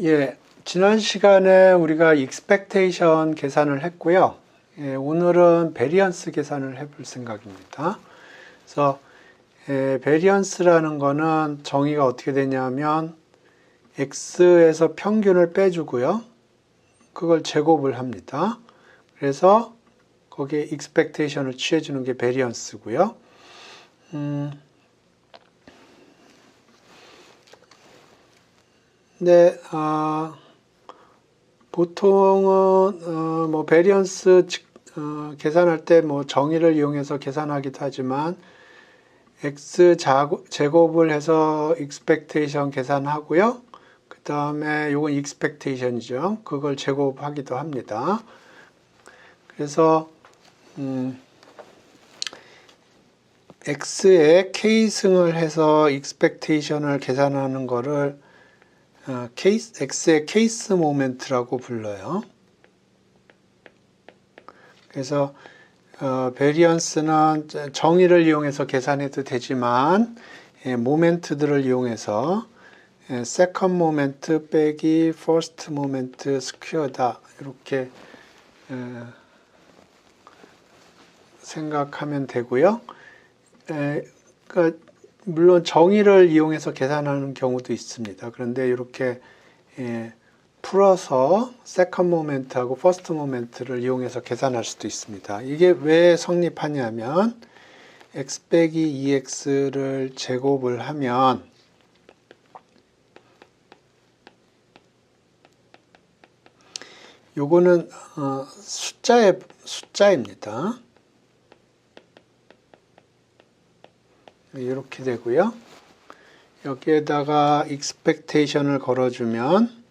예, 지난 시간에 우리가 익스펙테이션 계산을 했고요. 예, 오늘은 베리언스 계산을 해볼 생각입니다. 그래서 베리언스라는 거는 정의가 어떻게 되냐면 x에서 평균을 빼주고요. 그걸 제곱을 합니다. 그래서 거기에 익스펙테이션을 취해주는 게 베리언스고요. 네, 보통은 뭐 베리언스 계산할 때 뭐 정의를 이용해서 계산하기도 하지만 x 제곱을 해서 익스펙테이션 계산하고요. 그 다음에 요건 익스펙테이션이죠. 그걸 제곱하기도 합니다. 그래서 x에 k승을 해서 익스펙테이션을 계산하는 거를 x의 케이스 모멘트라고 불러요. 그래서 베리언스는 정의를 이용해서 계산해도 되지만 모멘트들을 이용해서 세컨드 모멘트 빼기 퍼스트 모멘트 스퀘어다 이렇게 생각하면 되고요. 그러니까 물론 정의를 이용해서 계산하는 경우도 있습니다. 그런데 이렇게 풀어서 세컨드 모멘트하고 퍼스트 모멘트를 이용해서 계산할 수도 있습니다. 이게 왜 성립하냐면 x 빼기 2x를 제곱을 하면 요거는 숫자입니다. 이렇게 되고요. 여기에다가 익스펙테이션을 걸어주면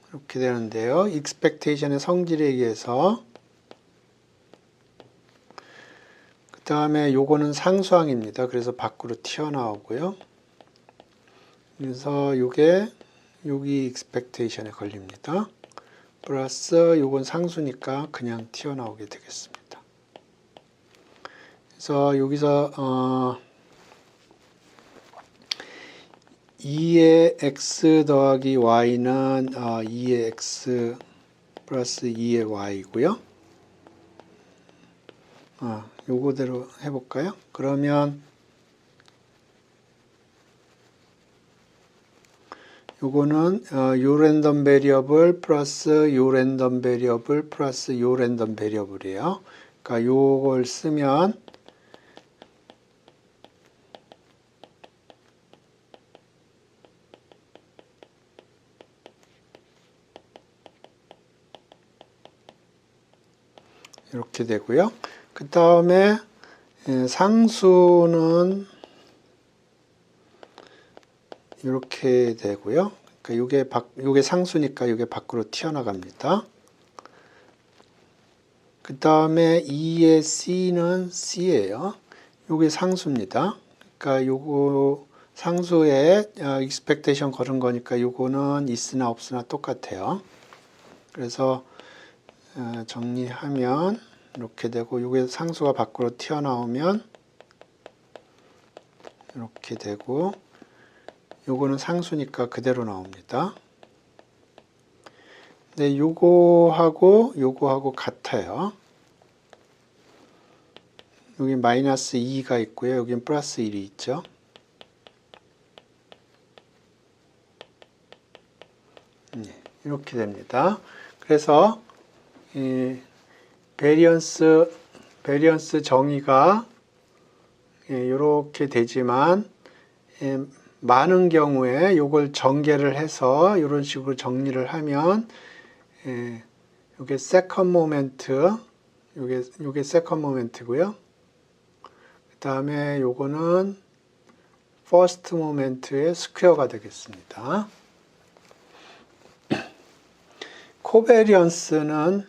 이렇게 되는데요. 익스펙테이션의 성질에 의해서 그 다음에 요거는 상수항입니다. 그래서 밖으로 튀어나오고요. 그래서 요게 여기 익스펙테이션에 걸립니다. 플러스 요건 상수니까 그냥 튀어나오게 되겠습니다. 그래서 여기서 2의 x 더하기 y는 2의 x 플러스 2의 y고요. 요거대로 해볼까요? 그러면 요거는 요 랜덤 베리어블 플러스 요 랜덤 베리어블 플러스 요 랜덤 베리어블이에요. 그러니까 요걸 쓰면 이렇게 되고요. 그 다음에 상수는 이렇게 되고요. 그러니까 요게 상수니까 이게 밖으로 튀어나갑니다. 그 다음에 2의 c는 c예요. 요게 상수입니다. 그러니까 요거 상수에 익스펙테이션 걸은 거니까 요거는 있으나 없으나 똑같아요. 그래서 정리하면 이렇게 되고 요게 상수가 밖으로 튀어나오면 이렇게 되고 요거는 상수니까 그대로 나옵니다. 네, 요거하고 같아요. 여기 마이너스 2가 있고요. 여긴 플러스 1이 있죠. 네, 이렇게 됩니다. 그래서 베리언스 정의가 이렇게 되지만 많은 경우에 이걸 전개를 해서 이런 식으로 정리를 하면 이게 세컨드 모멘트, 요게 세컨드 모멘트고요. 그 다음에 요거는 퍼스트 모멘트의 스퀘어가 되겠습니다. 코베리언스는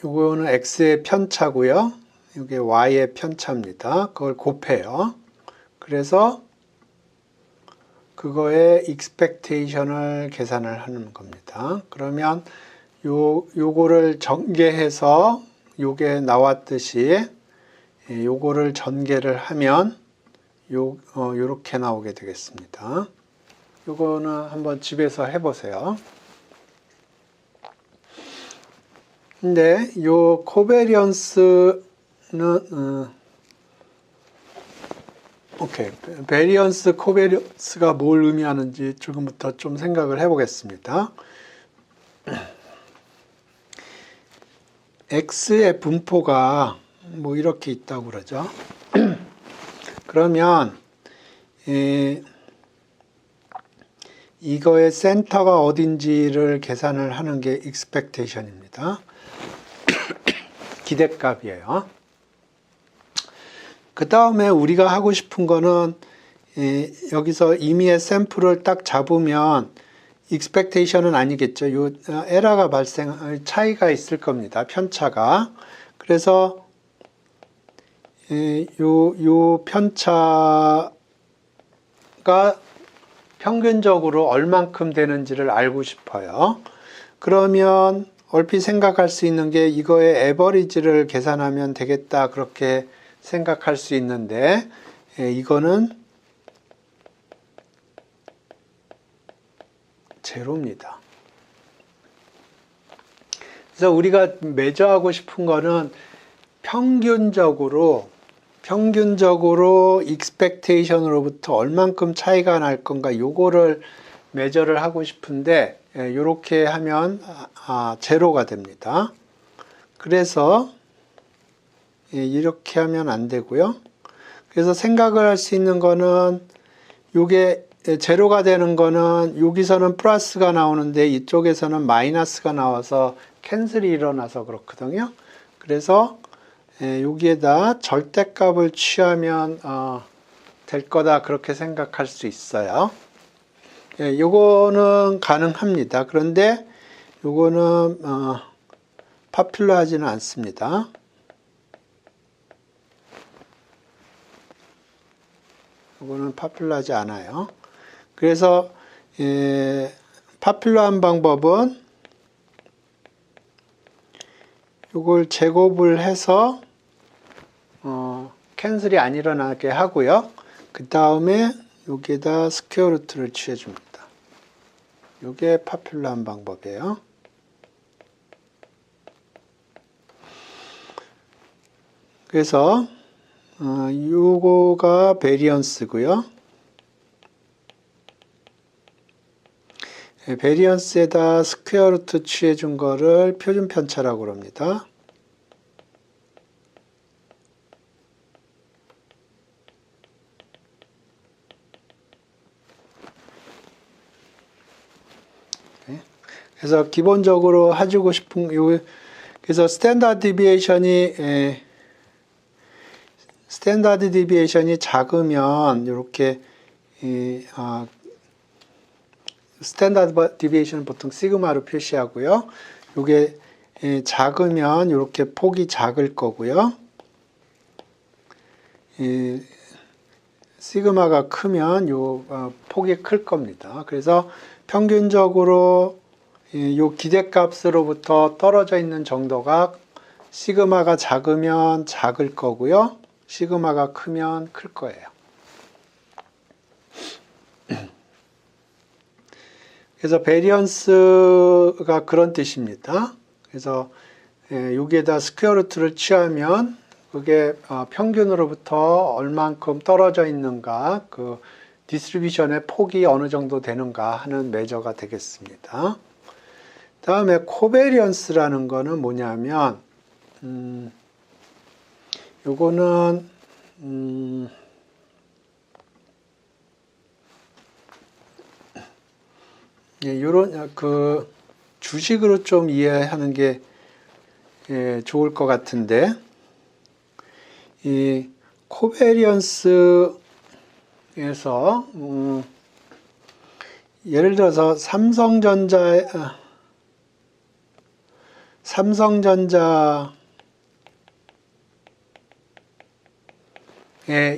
요거는 x의 편차고요. 이게 y의 편차입니다. 그걸 곱해요. 그래서 그거의 익스펙테이션을 계산을 하는 겁니다. 그러면 요거를 전개해서 요게 나왔듯이 요거를 전개를 하면 요렇게 나오게 되겠습니다. 요거는 한번 집에서 해보세요. 근데 요 코베리언스는 베리언스, 코베리언스가 뭘 의미하는지 지금부터 좀 생각을 해보겠습니다. X의 분포가 뭐 이렇게 있다고 그러죠. 그러면 이거의 센터가 어딘지를 계산을 하는 게 expectation입니다. 기대값이에요. 그 다음에 우리가 하고 싶은 거는 여기서 임의의 샘플을 딱 잡으면 expectation은 아니겠죠. 요 에러가 차이가 있을 겁니다. 편차가. 그래서 요 편차가 평균적으로 얼만큼 되는지를 알고 싶어요. 그러면 얼핏 생각할 수 있는 게 이거의 에버리지를 계산하면 되겠다 그렇게 생각할 수 있는데 이거는 제로입니다. 그래서 우리가 매저하고 싶은 거는 평균적으로 expectation으로부터 얼만큼 차이가 날 건가 요거를 매저를 하고 싶은데 이렇게 하면 제로가 됩니다. 그래서 이렇게 하면 안 되고요. 그래서 생각을 할 수 있는 거는 요게 제로가 되는 거는 여기서는 플러스가 나오는데 이쪽에서는 마이너스가 나와서 캔슬이 일어나서 그렇거든요. 그래서 여기에다 절대값을 취하면 될 거다 그렇게 생각할 수 있어요. 요거는 가능합니다. 그런데 요거는 파퓰러하지는 않습니다. 요거는 파퓰러하지 않아요. 그래서 파퓰러한 방법은 요걸 제곱을 해서 캔슬이 안 일어나게 하고요. 그 다음에 여기에다 스퀘어 루트를 취해 줍니다. 요게 파퓰러한 방법이에요. 그래서 요거가 베리언스고요. 베리언스에다 스퀘어 루트 취해 준 거를 표준 편차라고 합니다. 그래서 기본적으로 해주고 싶은 그래서 스탠다드 디비에이션이 작으면 이렇게 스탠다드 디비에이션은 보통 시그마로 표시하고요. 이게 작으면 이렇게 폭이 작을 거고요. 시그마가 크면 요 폭이 클 겁니다. 그래서 평균적으로 요 기대값으로부터 떨어져 있는 정도가 시그마가 작으면 작을 거고요. 시그마가 크면 클 거예요. 그래서 베리언스가 그런 뜻입니다. 그래서 여기에다 스퀘어 루트를 취하면 그게 평균으로부터 얼만큼 떨어져 있는가, 그 디스트리뷰션의 폭이 어느 정도 되는가 하는 메저가 되겠습니다. 다음에 코베리언스라는 거는 뭐냐면 요거는 요런 그 주식으로 좀 이해하는 게 좋을 것 같은데 이 코베리언스에서 예를 들어서 삼성전자의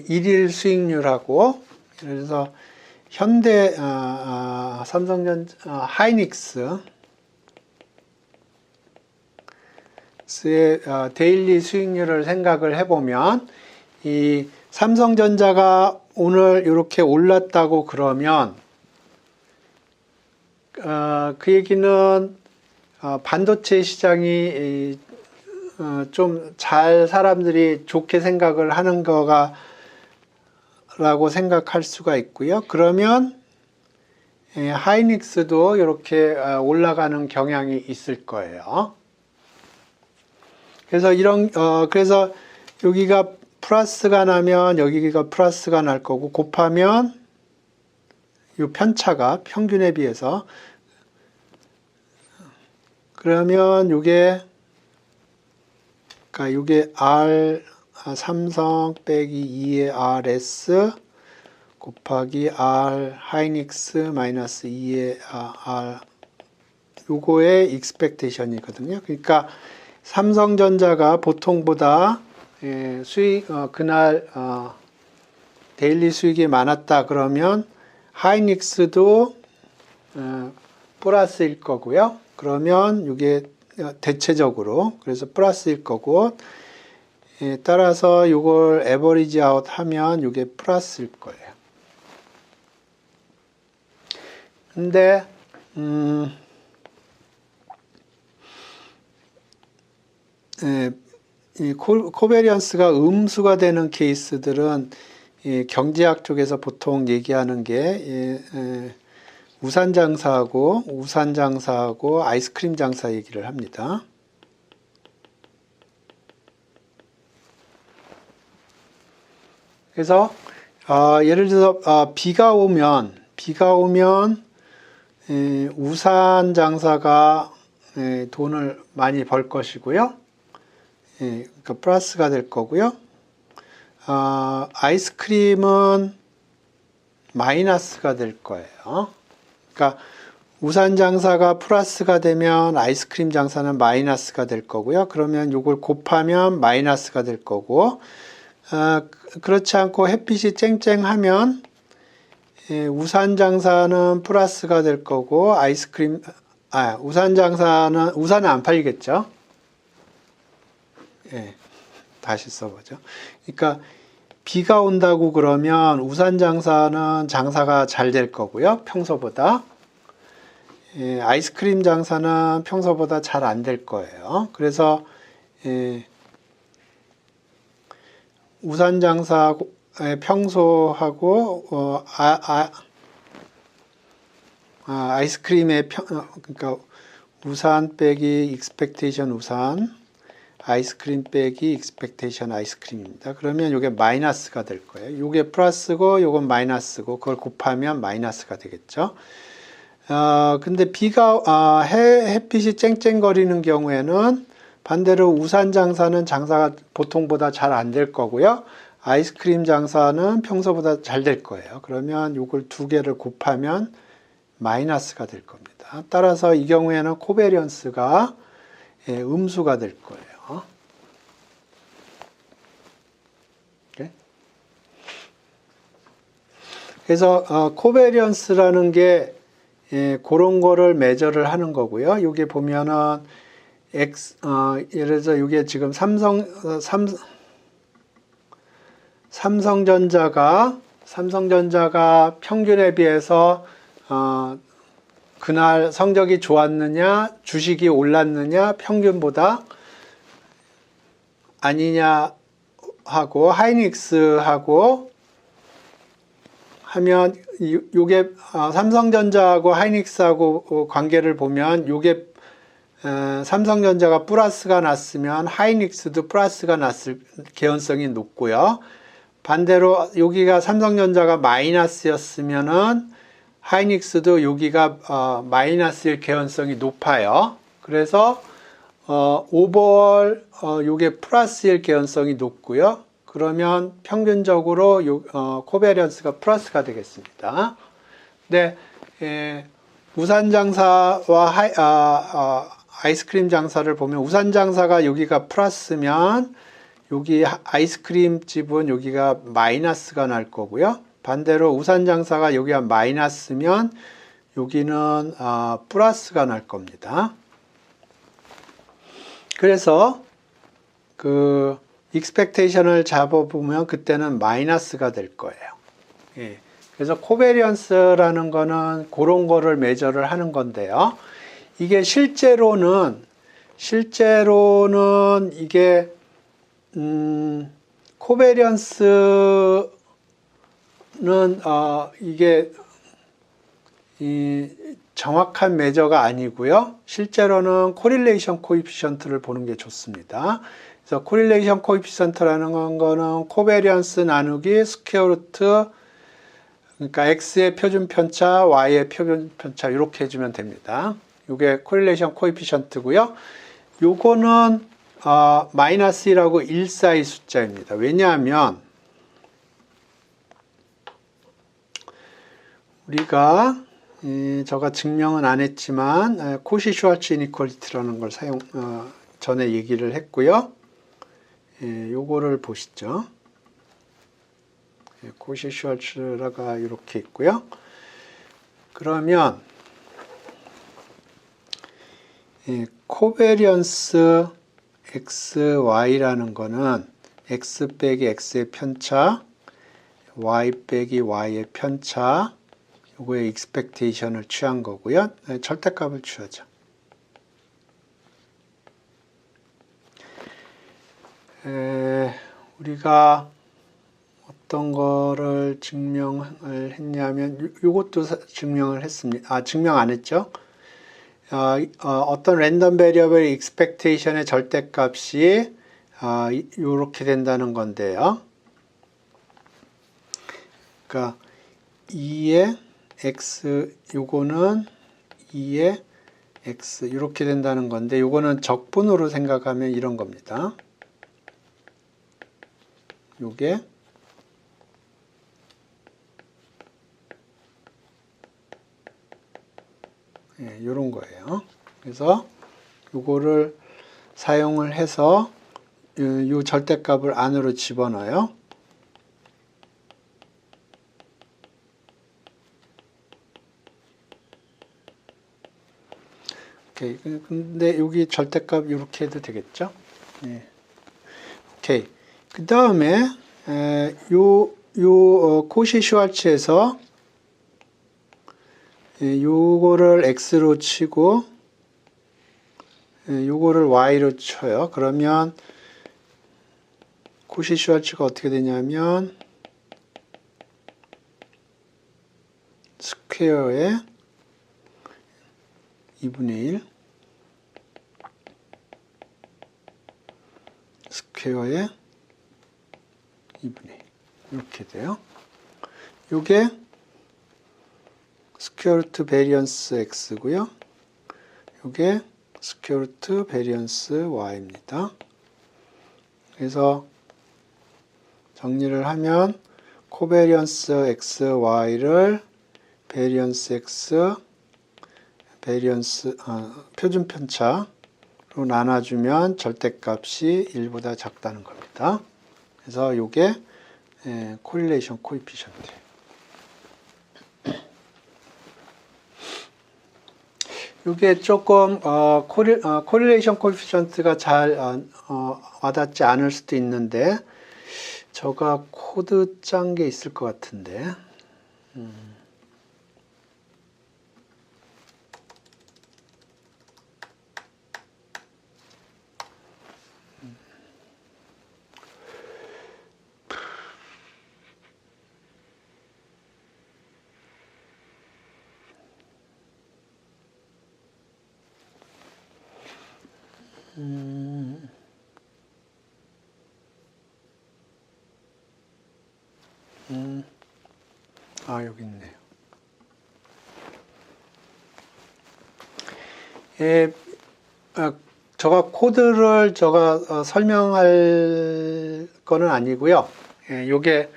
일일 수익률하고 예를 들어서 현대 삼성전자 하이닉스의 데일리 수익률을 생각을 해보면 이 삼성전자가 오늘 이렇게 올랐다고 그러면 그 얘기는 반도체 시장이 좀 잘 사람들이 좋게 생각을 하는 거가 라고 생각할 수가 있고요. 그러면 하이닉스도 이렇게 올라가는 경향이 있을 거예요. 그래서 그래서 여기가 플러스가 나면 여기가 플러스가 날 거고, 곱하면 이 편차가 평균에 비해서, 그러면 요게 R 삼성 빼기 2의 RS 곱하기 R 하이닉스 마이너스 2의 R, 요거의 익스펙테이션이거든요. 그러니까 삼성전자가 보통보다 수익 그날 데일리 수익이 많았다 그러면 하이닉스도 플러스일 거고요. 그러면 이게 대체적으로 그래서 플러스일 거고, 따라서 이걸 에버리지 아웃 하면 이게 플러스일 거예요. 근데 이 코베리언스가 음수가 되는 케이스들은 경제학 쪽에서 보통 얘기하는 게 우산 장사하고 아이스크림 장사 얘기를 합니다. 그래서 예를 들어서 비가 오면 우산 장사가 돈을 많이 벌 것이고요. 그러니까 플러스가 될 거고요. 아이스크림은 마이너스가 될 거예요. 그러니까 우산 장사가 플러스가 되면 아이스크림 장사는 마이너스가 될 거고요. 그러면 이걸 곱하면 마이너스가 될 거고, 그렇지 않고 햇빛이 쨍쨍하면 우산 장사는 플러스가 될 거고, 우산은 안 팔리겠죠. 다시 써보죠. 그러니까 비가 온다고 그러면 우산 장사는 장사가 잘 될 거고요. 평소보다. 아이스크림 장사는 평소보다 잘 안 될 거예요. 그래서 우산 장사 평소하고 아이스크림의 그러니까 우산 빼기 익스펙테이션 우산, 아이스크림 빼기 익스펙테이션 아이스크림입니다. 그러면 이게 마이너스가 될 거예요. 이게 플러스고 이건 마이너스고 그걸 곱하면 마이너스가 되겠죠. 근데 햇빛이 쨍쨍거리는 경우에는 반대로 우산 장사는 장사가 보통보다 잘 안 될 거고요. 아이스크림 장사는 평소보다 잘 될 거예요. 그러면 이걸 두 개를 곱하면 마이너스가 될 겁니다. 따라서 이 경우에는 코베리언스가 음수가 될 거예요. 그래서 코베리언스라는 게 그런 거를 매저를 하는 거고요. 여기 보면은 예를 들어서 이게 지금 삼성전자가 평균에 비해서 그날 성적이 좋았느냐, 주식이 올랐느냐, 평균보다 아니냐 하고 하이닉스하고 하면 요게 삼성전자하고 하이닉스하고 관계를 보면 요게 삼성전자가 플러스가 났으면 하이닉스도 플러스가 났을 개연성이 높고요. 반대로 여기가 삼성전자가 마이너스였으면은 하이닉스도 여기가 마이너스일 개연성이 높아요. 그래서 오버all 요게 플러스일 개연성이 높고요. 그러면 평균적으로 코베리언스가 플러스가 되겠습니다. 네, 우산 장사와 아이스크림 장사를 보면 우산 장사가 여기가 플러스면 여기 아이스크림 집은 여기가 마이너스가 날 거고요. 반대로 우산 장사가 여기가 마이너스면 여기는 플러스가 날 겁니다. 그래서 그 익스펙테이션을 잡아보면 그때는 마이너스가 될 거예요. 예. 그래서 코베리언스라는 거는 그런 거를 메저를 하는 건데요. 이게 실제로는 이게 코베리언스는 이게 이 정확한 메저가 아니고요. 실제로는 코릴레이션 코에피션트를 보는 게 좋습니다. 그래서 코릴레이션 코에피션트라는 거는 코베리언스 나누기 스퀘어 루트, 그러니까 x의 표준 편차, y의 표준 편차 이렇게 해주면 됩니다. 이게 코릴레이션 코에피션트고요. 요거는 마이너스 1하고 1 사이 숫자입니다. 왜냐하면 우리가 제가 증명은 안 했지만 코시-슈왈츠 이니퀄리티라는 걸 전에 얘기를 했고요. 요거를 보시죠. 코시-슈왈츠가 이렇게 있고요. 그러면 코베리언스 XY라는 거는 X 빼기 X의 편차, Y 빼기 Y의 편차, 요거의 익스펙테이션을 취한 거고요. 절대값을 취하죠. 우리가 어떤 거를 증명을 했냐면 요것도 증명을 했습니다. 증명 안 했죠? 어떤 랜덤 베리어블의 익스펙테이션의 절대값이 요렇게 된다는 건데요. 그러니까 2의 x, 요거는 2의 x 이렇게 된다는 건데 요거는 적분으로 생각하면 이런 겁니다. 요게 요런 거예요. 그래서 요거를 사용을 해서 요 절대값을 안으로 집어넣어요. 오케이. 근데 여기 절대값 이렇게 해도 되겠죠? 네. 오케이. 그 다음에 코시-슈왈츠에서 요거를 x로 치고 요거를 y로 쳐요. 그러면 코시-슈왈츠가 어떻게 되냐면 스퀘어의 2분의 1 스퀘어의 2분의 1 이렇게 돼요. 요게 스퀘어 루트 베리언스 x고요. 요게 스퀘어 루트 베리언스 y입니다. 그래서 정리를 하면 코베리언스 x, y를 베리언스 x, 표준 편차로 나눠주면 절대값이 1보다 작다는 겁니다. 그래서 요게 코릴레이션 코에피션트. 이게 조금 코릴레이션 코에피션트가 잘 와닿지 않을 수도 있는데 제가 코드 짠 게 있을 것 같은데 여기 있네요. 제가 코드를 설명할 거는 아니고요. 요게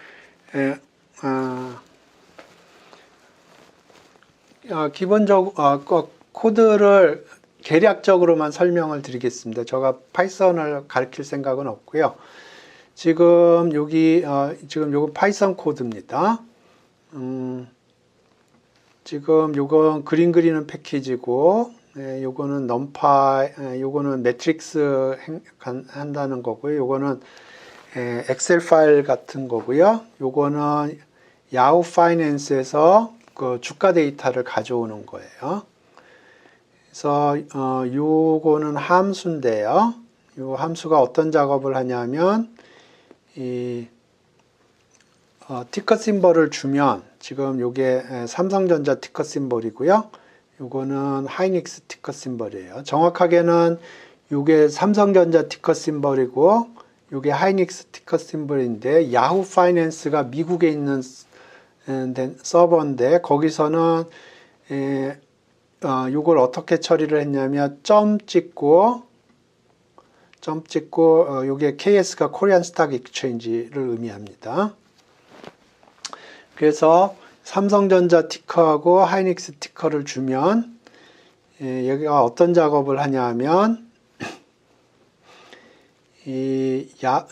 기본적으로 코드를 계략적으로만 설명을 드리겠습니다. 제가 파이썬을 가르칠 생각은 없고요. 지금 요건 파이썬 코드입니다. 지금 요건 그림 그리는 패키지고, 요거는 넘파이, 요거는 매트릭스 한다는 거고요. 요거는 엑셀 파일 같은 거고요. 요거는 야후 파이낸스에서 그 주가 데이터를 가져오는 거예요. 그래서 요거는 함수인데요. 요 함수가 어떤 작업을 하냐면 이 티커 심벌을 주면 지금 요게 삼성전자 티커 심벌이고요. 요거는 하이닉스 티커 심벌이에요. 정확하게는 요게 삼성전자 티커 심벌이고 요게 하이닉스 티커 심벌인데 야후 파이낸스가 미국에 있는 서버인데 거기서는 요걸 어떻게 처리를 했냐면 점 찍고 요게 KS가 코리안 스탁 익스체인지를 의미합니다. 그래서 삼성전자 티커하고 하이닉스 티커를 주면 여기가 어떤 작업을 하냐면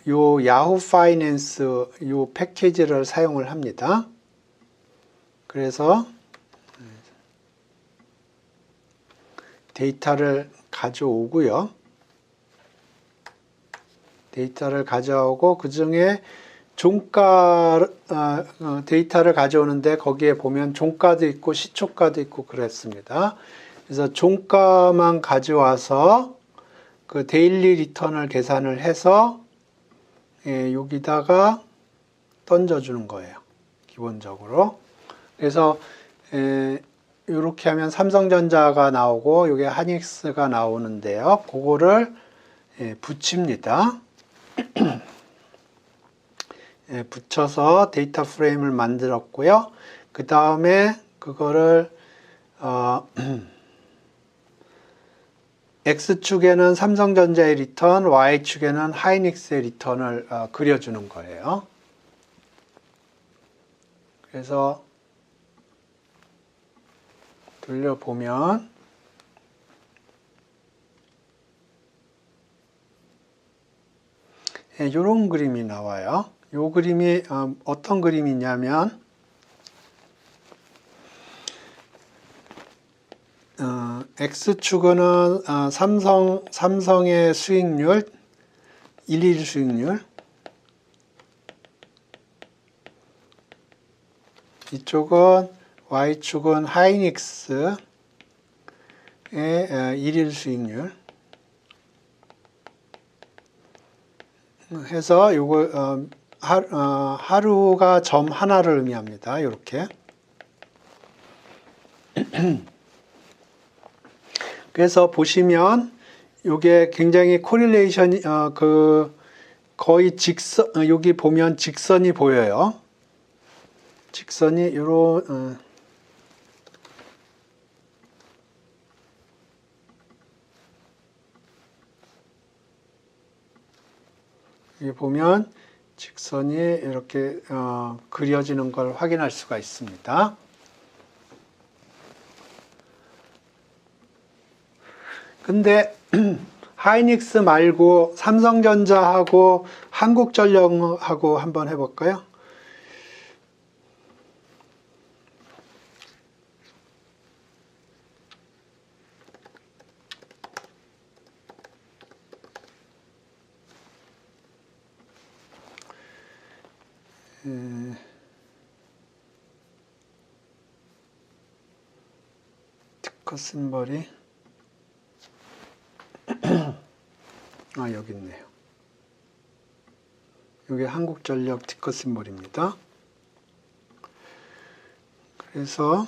요 야후 파이낸스 요 패키지를 사용을 합니다. 그래서 데이터를 가져오고요. 데이터를 가져오고 그 중에 종가 데이터를 가져오는데 거기에 보면 종가도 있고 시초가도 있고 그랬습니다. 그래서 종가만 가져와서 그 데일리 리턴을 계산을 해서 여기다가 던져주는 거예요. 기본적으로. 그래서 이렇게 하면 삼성전자가 나오고 이게 하이닉스가 나오는데요. 그거를 붙입니다. 붙여서 데이터 프레임을 만들었고요. 그 다음에 그거를 X축에는 삼성전자의 리턴, Y축에는 하이닉스의 리턴을 그려주는 거예요. 그래서 돌려보면 이런 그림이 나와요. 이 그림이 어떤 그림이냐면 X축은 삼성의 수익률, 일일 수익률, 이쪽은 Y축은 하이닉스의 일일 수익률 해서 요거 하루가 점 하나를 의미합니다. 이렇게. 그래서 보시면 요게 굉장히 코릴레이션이 거의 직선 여기 보면 직선이 보여요. 직선이 요런 여기 보면 직선이 이렇게 그려지는 걸 확인할 수가 있습니다. 근데 하이닉스 말고 삼성전자하고 한국전력하고 한번 해볼까요? 티커 심벌이 여기 있네요. 이게 한국전력 티커 심벌입니다. 그래서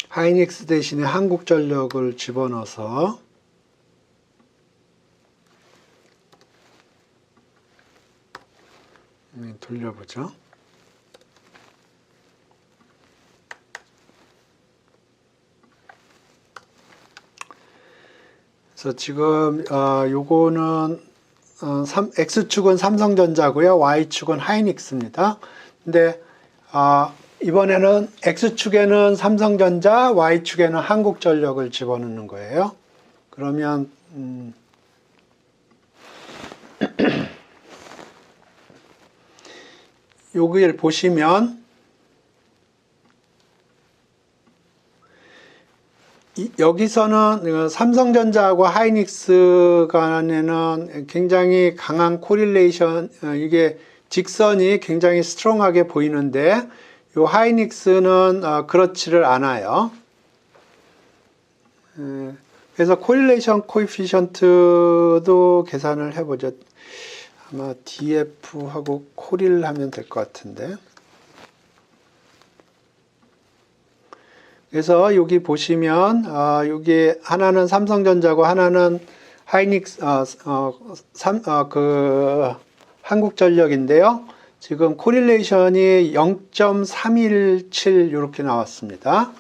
하이닉스 대신에 한국전력을 집어넣어서 돌려보죠. 그래서 지금 요거는 X축은 삼성전자고요. Y축은 하이닉스입니다. 근데 이번에는 X축에는 삼성전자, Y축에는 한국전력을 집어넣는 거예요. 그러면 여기를 보시면 여기서는 삼성전자하고 하이닉스 간에는 굉장히 강한 코릴레이션, 이게 직선이 굉장히 스트롱하게 보이는데 요 하이닉스는 그렇지를 않아요. 그래서 코릴레이션 코에피션트도 계산을 해보죠. 아마 DF하고 코릴 하면 될 것 같은데. 그래서 여기 보시면 여기 하나는 삼성전자고 하나는 하이닉스 한국전력인데요. 지금 코릴레이션이 0.317 이렇게 나왔습니다.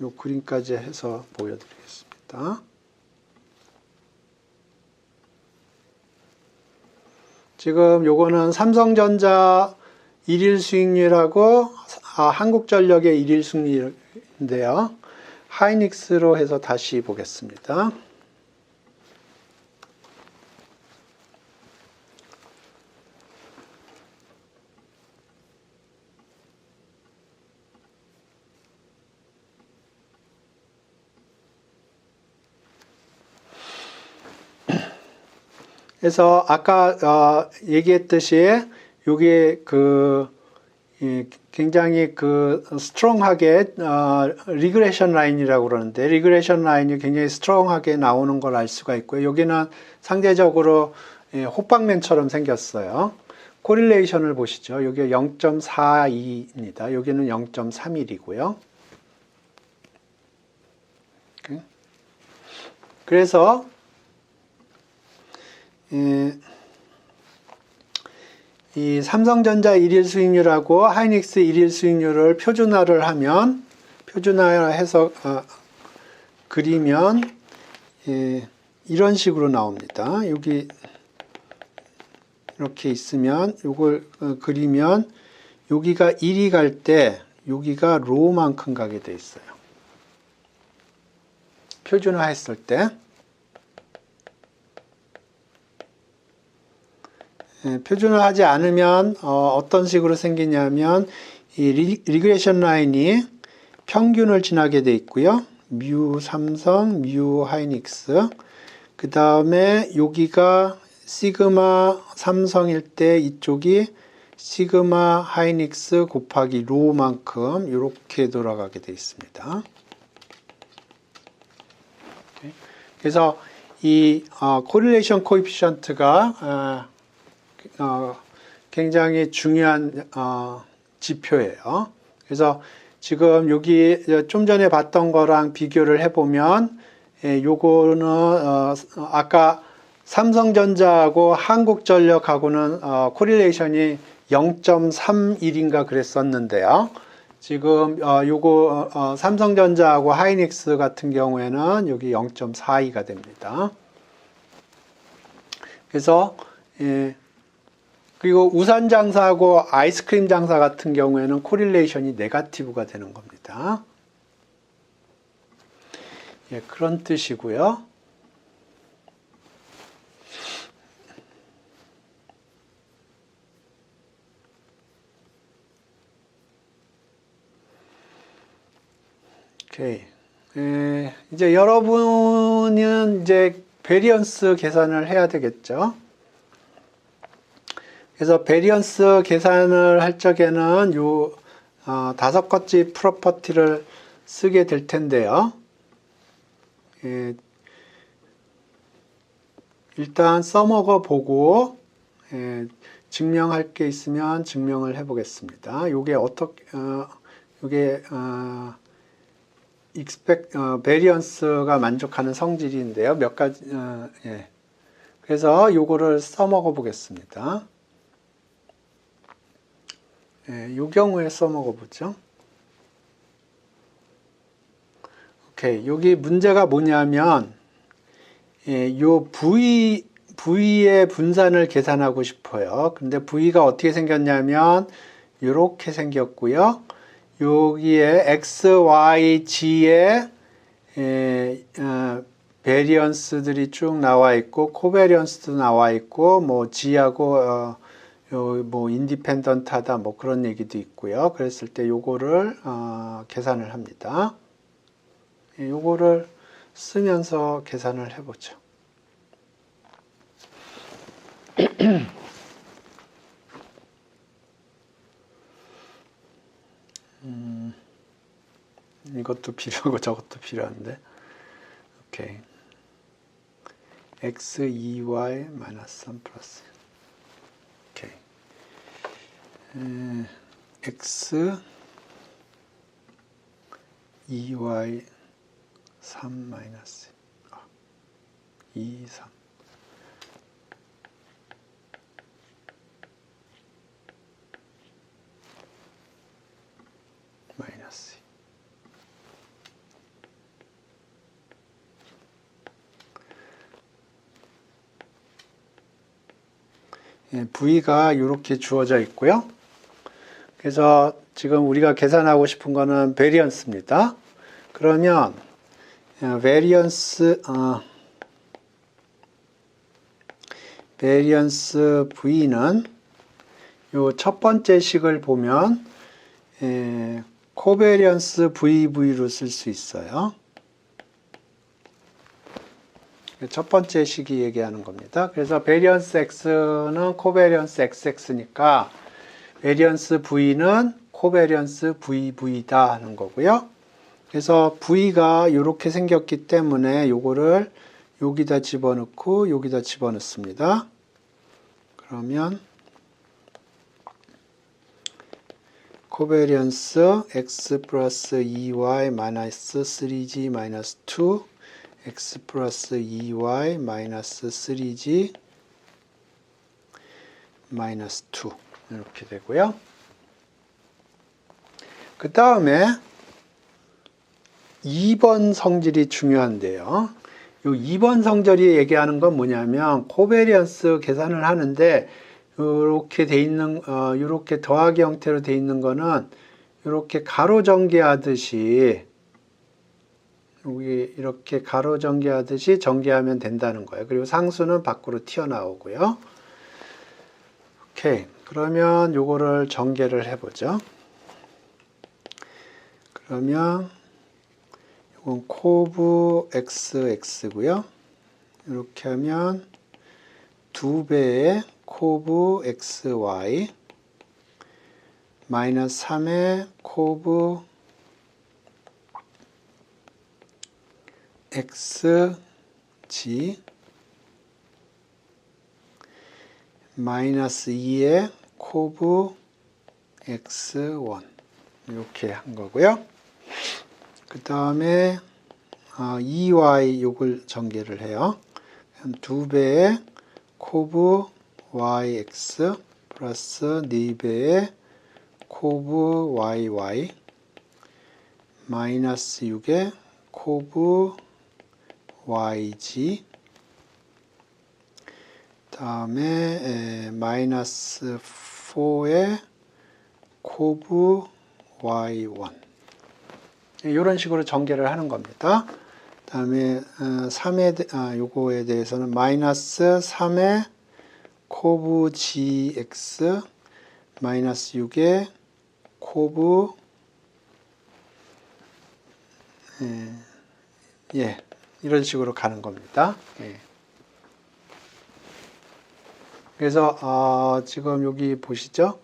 요 그림까지 해서 보여드리겠습니다. 지금 요거는 삼성전자 일일 수익률하고 한국전력의 일일 수익률인데요. 하이닉스로 해서 다시 보겠습니다. 그래서 아까 얘기했듯이 요게 굉장히 스트롱하게 리그레션 라인이라고 그러는데 리그레션 라인이 굉장히 스트롱하게 나오는 걸 알 수가 있고요. 여기는 상대적으로 호빵맨처럼 생겼어요. 코릴레이션을 보시죠. 여기 0.42입니다. 여기는 0.31이고요. 그래서 이 삼성전자 일일 수익률하고 하이닉스 일일 수익률을 표준화해서 그리면 이런 식으로 나옵니다. 여기 이렇게 있으면 요걸 그리면 여기가 1이 갈 때 여기가 로우만큼 가게 돼 있어요. 표준화했을 때. 표준화하지 않으면 어떤 식으로 생기냐면 이 리그레션 라인이 평균을 지나게 돼 있고요. 뮤 삼성, 뮤 하이닉스. 그 다음에 여기가 시그마 삼성일 때 이쪽이 시그마 하이닉스 곱하기 로만큼 이렇게 돌아가게 돼 있습니다. 그래서 이 코릴레이션 코에피션트가 굉장히 중요한 지표예요. 그래서 지금 여기 좀 전에 봤던 거랑 비교를 해보면 요거는 아까 삼성전자하고 한국전력하고는 코릴레이션이 0.31인가 그랬었는데요. 지금 요거 삼성전자하고 하이닉스 같은 경우에는 여기 0.42가 됩니다. 그래서 그리고 우산 장사하고 아이스크림 장사 같은 경우에는 코릴레이션이 네거티브가 되는 겁니다. 그런 뜻이고요. 오케이. 이제 여러분은 이제 베리언스 계산을 해야 되겠죠. 그래서 베리언스 계산을 할 적에는 요 5가지 프로퍼티를 쓰게 될 텐데요. 일단 써먹어 보고 증명할 게 있으면 증명을 해 보겠습니다. 요게 어떻게 요게 베리언스가 만족하는 성질인데요. 몇 가지 그래서 요거를 써먹어 보겠습니다. 이 경우에 써먹어 보죠. 오케이. 여기 문제가 뭐냐면 요 V의 분산을 계산하고 싶어요. 근데 V가 어떻게 생겼냐면 이렇게 생겼고요. 여기에 X, Y, G의 베리언스들이 쭉 나와 있고 코베리언스도 나와 있고 뭐 G하고 뭐 인디펜던트하다 뭐 그런 얘기도 있고요. 그랬을 때 요거를 계산을 합니다. 요거를 쓰면서 계산을 해보죠. 이것도 필요하고 저것도 필요한데. 오케이. x 2y 마이너스 3 플러스. 오케이. x 2y 3 마이너스 2, 3. 마이너스. V가 이렇게 주어져 있고요. 그래서 지금 우리가 계산하고 싶은 거는 베리언스입니다. 그러면 베리언스 V는 요 첫 번째 식을 보면 코베리언스 VV로 쓸 수 있어요. 첫 번째 식이 얘기하는 겁니다. 그래서 베리언스 X는 코베리언스 XX니까 베리언스 V는 코베리언스 VV다 하는 거고요. 그래서 V가 이렇게 생겼기 때문에 요거를 여기다 집어넣고 여기다 집어넣습니다. 그러면 코베리언스 X 플러스 2Y 마이너스 3G 마이너스 2 x 플러스 2y 마이너스 3g 마이너스 2 이렇게 되고요. 그 다음에 2번 성질이 중요한데요. 요 2번 성질이 얘기하는 건 뭐냐면 코베리언스 계산을 하는데 이렇게 돼 있는 이렇게 더하기 형태로 돼 있는 거는 이렇게 가로 전개하듯이 여기 이렇게 가로 전개하듯이 전개하면 된다는 거예요. 그리고 상수는 밖으로 튀어나오고요. 오케이. 그러면 요거를 전개를 해보죠. 그러면 이건 코브 xx고요. 이렇게 하면 2배의 코브 xy 마이너스 3의 코브 xg 마이너스 2의 코브 x1 이렇게 한 거고요. 그 다음에 2y 요걸 전개를 해요. 2배의 코브 yx 플러스 4배의 코브 yy 마이너스 6의 코브 yg 다음에 마이너스 4의 코브 y1 이런 식으로 전개를 하는 겁니다. 다음에 3에 요거에 대해서는 마이너스 3의 코브 gx 마이너스 6의 코브 이런 식으로 가는 겁니다. 그래서 지금 여기 보시죠.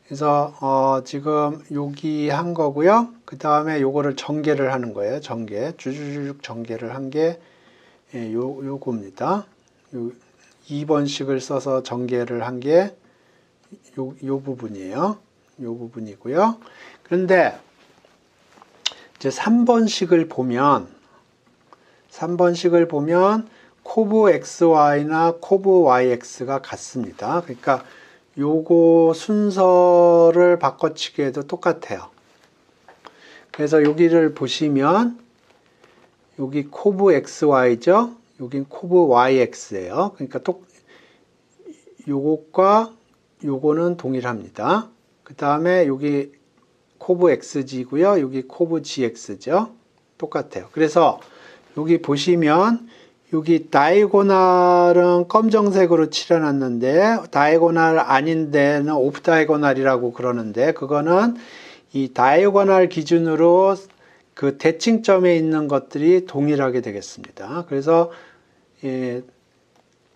그래서 지금 여기 한 거고요. 그 다음에 요거를 전개를 하는 거예요. 전개 주주juk 전개를 한 게 요겁니다. 2번식을 써서 전개를 한 게 요 부분이에요. 요 부분이고요. 그런데 이제 3번식을 보면 코브 xy나 코브 yx가 같습니다. 그러니까 요거 순서를 바꿔치기 해도 똑같아요. 그래서 여기를 보시면 여기 코브 xy죠. 여긴 코브 YX예요. 그러니까 요것과 요거는 동일합니다. 그 다음에 여기 코브 XG고요. 여기 코브 GX죠. 똑같아요. 그래서 여기 보시면 여기 다이고널은 검정색으로 칠해놨는데 다이고널 아닌 데는 오프 다이고널이라고 그러는데 그거는 이 다이고널 기준으로 그 대칭점에 있는 것들이 동일하게 되겠습니다. 그래서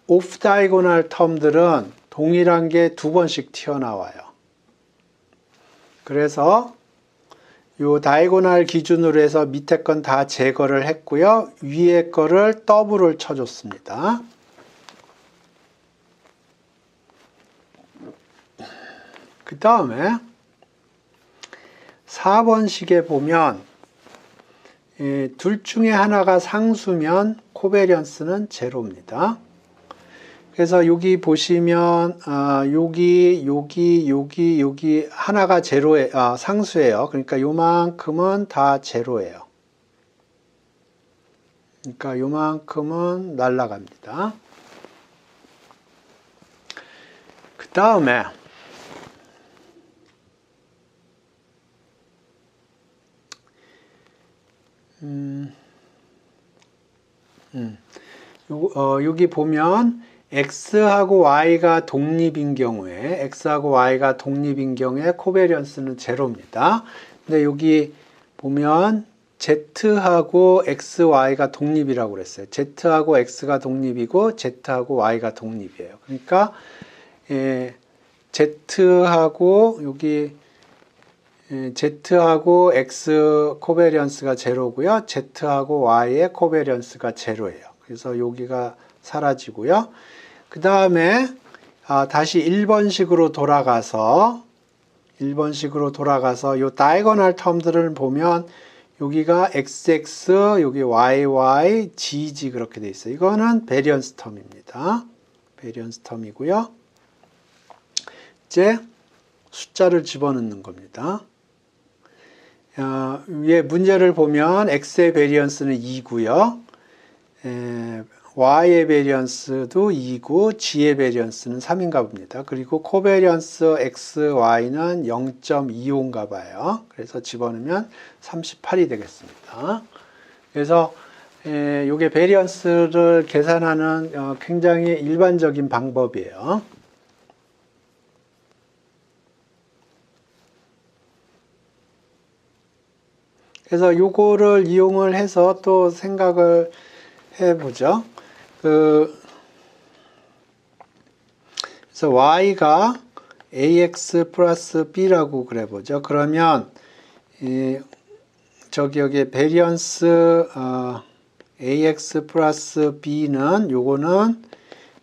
오프 다이고널 텀들은 동일한 게 두 번씩 튀어나와요. 그래서 요 다이고널 기준으로 해서 밑에 건 다 제거를 했고요. 위에 거를 더블을 쳐줬습니다. 그 다음에 4번식에 보면 둘 중에 하나가 상수면 코베리언스는 제로입니다. 그래서 여기 보시면 여기 하나가 제로에 상수예요. 그러니까 요만큼은 다 제로예요. 그러니까 요만큼은 날라갑니다. 그 다음에 여기 보면 X하고 Y가 독립인 경우에 코베리언스는 제로입니다. 근데 여기 보면 Z하고 X, Y가 독립이라고 그랬어요. Z하고 X가 독립이고 Z하고 Y가 독립이에요. 그러니까 Z하고 X 코베리언스가 제로고요. Z하고 Y의 코베리언스가 제로예요. 그래서 여기가 사라지고요. 그 다음에 다시 1번식으로 돌아가서 요 다이고널 텀들을 보면 여기가 XX, 여기 YY, GG 그렇게 돼 있어요. 이거는 베리언스 텀입니다. 베리언스 텀이고요. 이제 숫자를 집어넣는 겁니다. 위에 문제를 보면 X의 베리언스는 2고요. Y의 베리언스도 2고 G의 베리언스는 3인가 봅니다. 그리고 코베리언스 X, Y는 0.25인가 봐요. 그래서 집어넣으면 38이 되겠습니다. 그래서 이게 베리언스를 계산하는 굉장히 일반적인 방법이에요. 그래서 요거를 이용을 해서 또 생각을 해보죠. 그래서 y가 ax 플러스 b라고 그래보죠. 그러면 여기 베리언스 ax 플러스 b는 요거는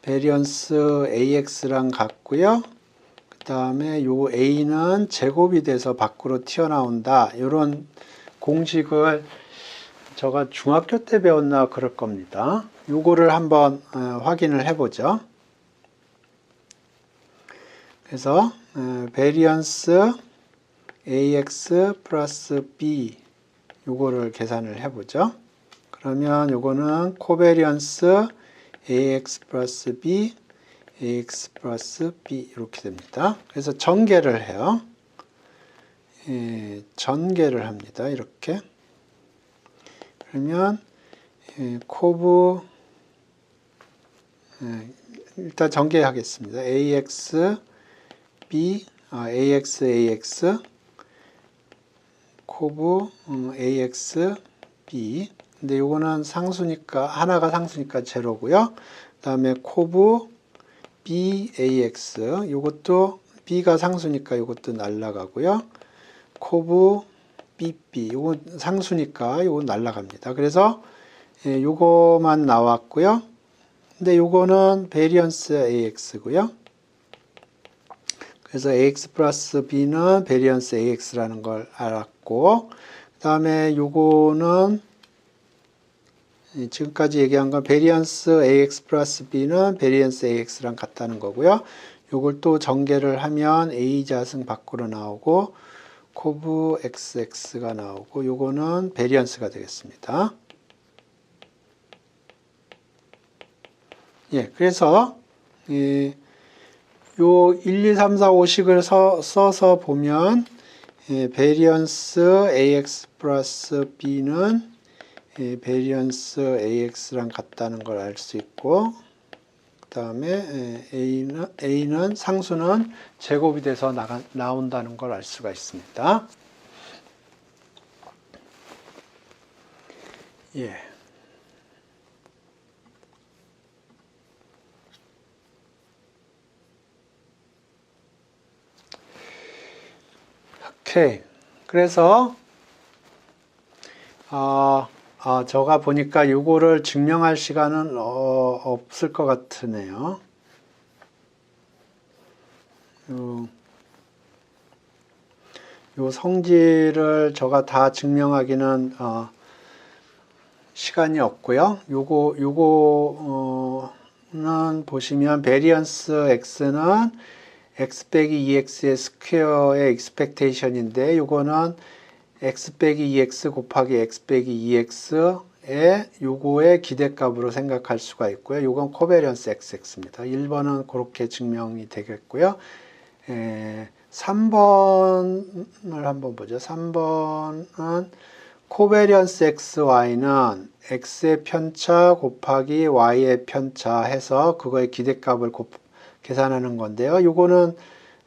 베리언스 ax랑 같고요. 그 다음에 요 a는 제곱이 돼서 밖으로 튀어나온다. 이런 공식을 제가 중학교 때 배웠나 그럴 겁니다. 요거를 한번 확인을 해보죠. 그래서 베리언스 ax 플러스 b 요거를 계산을 해보죠. 그러면 요거는 코베리언스 ax 플러스 b, ax 플러스 b 이렇게 됩니다. 그래서 전개를 해요. 전개를 합니다. 이렇게. 그러면 코브 일단 전개하겠습니다. ax b ax 코브 ax b 근데 요거는 상수니까 하나가 상수니까 제로고요. 그다음에 코브 b ax 요것도 b가 상수니까 요것도 날라가고요. 코브 bb 요거 상수니까 요거 날라갑니다. 그래서 요거만 나왔고요. 근데 요거는 베리언스 ax고요. 그래서 ax 플러스 b는 베리언스 ax라는 걸 알았고, 그 다음에 요거는 지금까지 얘기한 건 베리언스 ax 플러스 b는 베리언스 ax랑 같다는 거고요. 요걸 또 전개를 하면 a자승 밖으로 나오고 코브 xx가 나오고 요거는 베리언스가 되겠습니다. 예, 그래서 요 1, 2, 3, 4, 5식을 써서 보면 베리언스 AX 플러스 B는 베리언스 AX랑 같다는 걸 알 수 있고, 그 다음에 A는 상수는 제곱이 돼서 나온다는 걸 알 수가 있습니다. 예. 오케이. 그래서 제가 보니까 요거를 증명할 시간은 없을 것 같으네요. 요 성질을 제가 다 증명하기는 시간이 없고요. 요거는 보시면 베리언스 x는 x 빼기 2x의 스퀘어의 익스펙테이션인데, 요거는 x 빼기 2x 곱하기 x 빼기 2x의 요거의 기대값으로 생각할 수가 있고요. 요건 코베리언스 xx입니다. 1번은 그렇게 증명이 되겠고요. 3번을 한번 보죠. 3번은 코베리언스 xy는 x의 편차 곱하기 y의 편차 해서 그거의 기대값을 계산하는 건데요. 요거는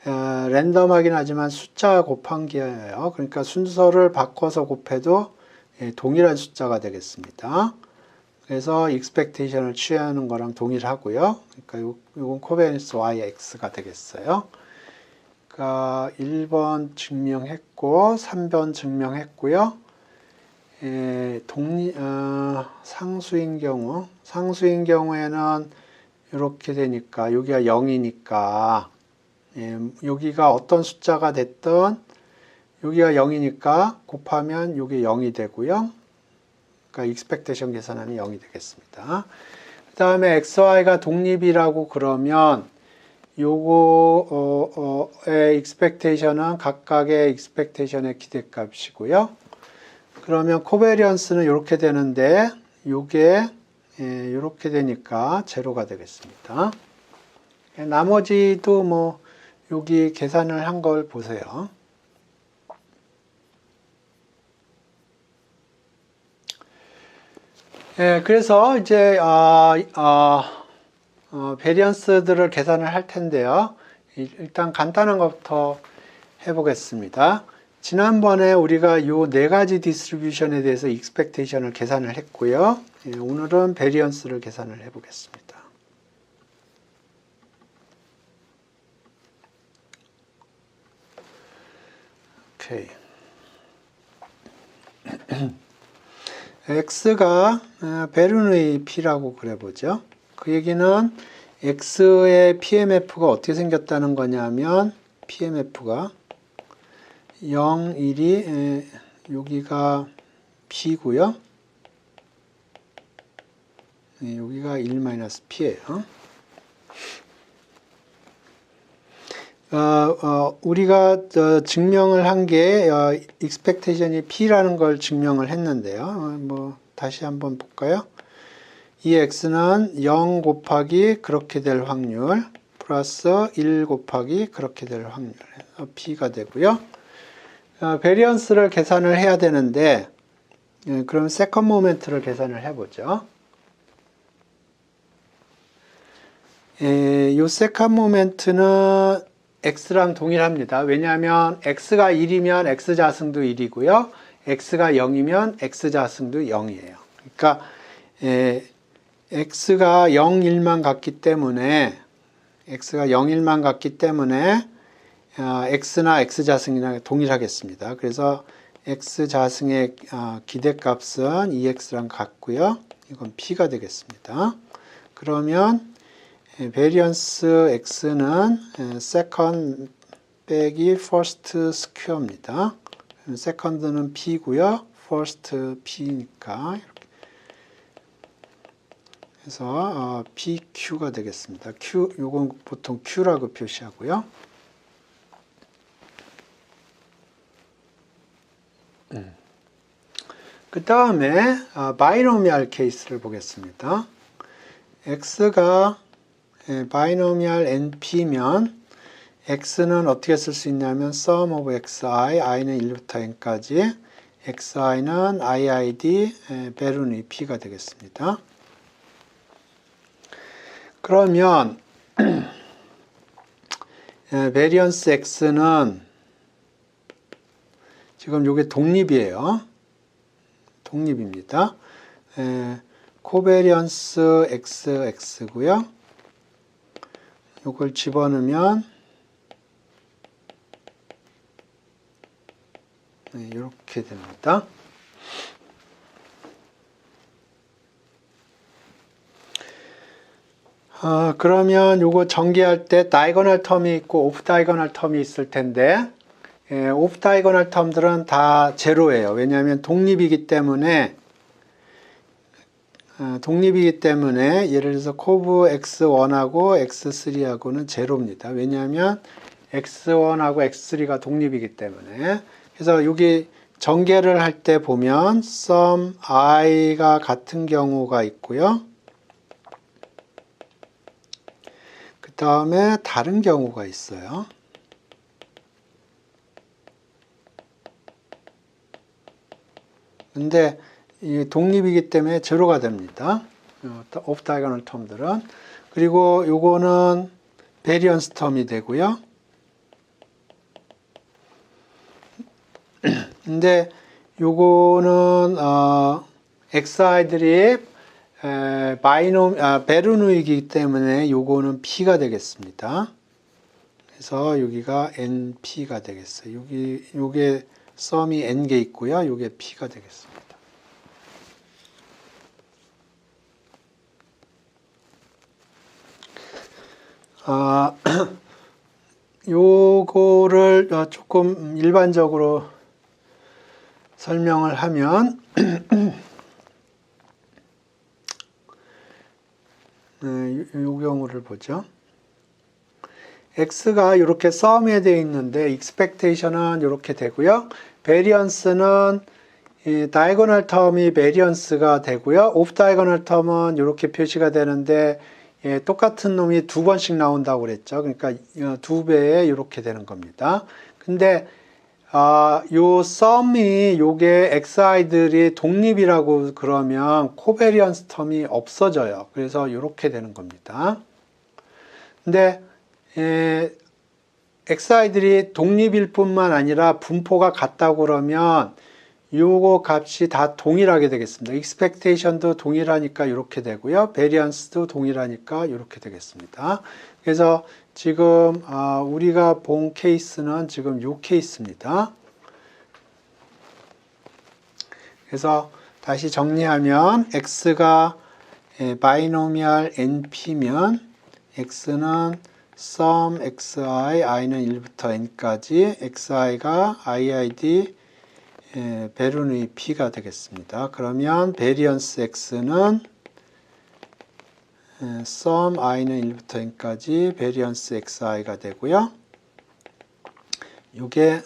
랜덤하긴 하지만 숫자 곱한기예요. 그러니까 순서를 바꿔서 곱해도 동일한 숫자가 되겠습니다. 그래서 익스펙테이션을 취하는 거랑 동일하고요. 그러니까 요건 코베리언스 yx가 되겠어요. 그러니까 1번 증명했고 3번 증명했고요. 상수인 경우에는 이렇게 되니까 여기가 0이니까 여기가 어떤 숫자가 됐든 여기가 0이니까 곱하면 이게 0이 되고요. 그러니까 익스펙테이션 계산하면 0이 되겠습니다. 그 다음에 xy가 독립이라고 그러면 요거의 익스펙테이션은 각각의 익스펙테이션의 기대값이고요. 그러면 코베리언스는 이렇게 되는데 요게 이렇게 되니까 제로가 되겠습니다. 나머지도 뭐 여기 계산을 한 걸 보세요. 그래서 이제 베리언스들을 계산을 할 텐데요. 일단 간단한 것부터 해보겠습니다. 지난번에 우리가 요 네 가지 디스트리뷰션에 대해서 익스펙테이션을 계산을 했고요. 오늘은 베리언스를 계산을 해보겠습니다. 오케이. x가 베르누이 P라고 그려보죠. 그 얘기는 x의 PMF가 어떻게 생겼다는 거냐면 PMF가 0, 1이 여기가 P고요. 여기가 1-P예요. 우리가 증명을 한 게 expectation이 P라는 걸 증명을 했는데요. 뭐 다시 한번 볼까요? 이 x는 0 곱하기 그렇게 될 확률 플러스 1 곱하기 그렇게 될 확률 P가 되고요. 베리언스를 계산을 해야 되는데 그럼 세컨 모멘트를 계산을 해보죠. 이 세컨 모멘트는 x랑 동일합니다. 왜냐하면 x가 1이면 x자승도 1이고요. x가 0이면 x자승도 0이에요. 그러니까 x가 0, 1만 같기 때문에 x나 x자승이나 동일하겠습니다. 그래서 x자승의 기대값은 2x랑 같고요. 이건 p가 되겠습니다. 그러면 베리언스 x는 second 빼기 first 스퀘어입니다. second는 p고요. first p니까 이렇게 해서 pq가 되겠습니다. q 요건 보통 q라고 표시하고요. 그 다음에 바이노미얼 케이스를 보겠습니다. x가 바이노미얼 np면 x는 어떻게 쓸 수 있냐면 sum of xi, i는 1부터 n까지, xi는 iid 베르누이 p가 되겠습니다. 그러면 베리언스 x는 지금 이게 독립이에요. 독립입니다. 코베리언스 xx고요. 이걸 집어넣으면 이렇게 됩니다. 그러면 요거 전개할 때 다이거널 텀이 있고 오프 다이거널 텀이 있을 텐데, 오프 다이거널 텀들은 다 제로예요. 왜냐하면 독립이기 때문에 예를 들어서 코브 x1하고 x3하고는 제로입니다. 왜냐하면 x1하고 x3가 독립이기 때문에. 그래서 여기 전개를 할 때 보면 sum i가 같은 경우가 있고요. 그 다음에 다른 경우가 있어요. 근데 이 독립이기 때문에 제로가 됩니다. 오프 다이거널 텀들은. 그리고 요거는 베리언스 텀이 되고요. 근데 요거는 xi들이 베르누이기 때문에 요거는 p가 되겠습니다. 그래서 여기가 np가 되겠어요. 요게 썸이 n개 있고요. 요게 p가 되겠습니다. 요거를 조금 일반적으로 설명을 하면 요 경우를 보죠. x가 이렇게 sum에 되어 있는데 expectation은 이렇게 되고요. variance는 diagonal term이 variance가 되고요. off diagonal term은 이렇게 표시가 되는데 똑같은 놈이 두 번씩 나온다고 그랬죠. 그러니까 2배에 이렇게 되는 겁니다. 근데 요 sum이 요게 xi들이 독립이라고 그러면 코베리언스 텀이 없어져요. 그래서 이렇게 되는 겁니다. 근데 xi들이 독립일 뿐만 아니라 분포가 같다고 그러면 요거 값이 다 동일하게 되겠습니다. expectation도 동일하니까 이렇게 되고요. variance도 동일하니까 이렇게 되겠습니다. 그래서 지금 우리가 본 케이스는 지금 요 케이스입니다. 그래서 다시 정리하면 x가 바이노미얼 np면 x는 sum xi, i는 1부터 n까지, xi가 iid 베르누이 p가 되겠습니다. 그러면 베리언스 x는 sum i는 1부터 n까지 베리언스 xi가 되고요. 요게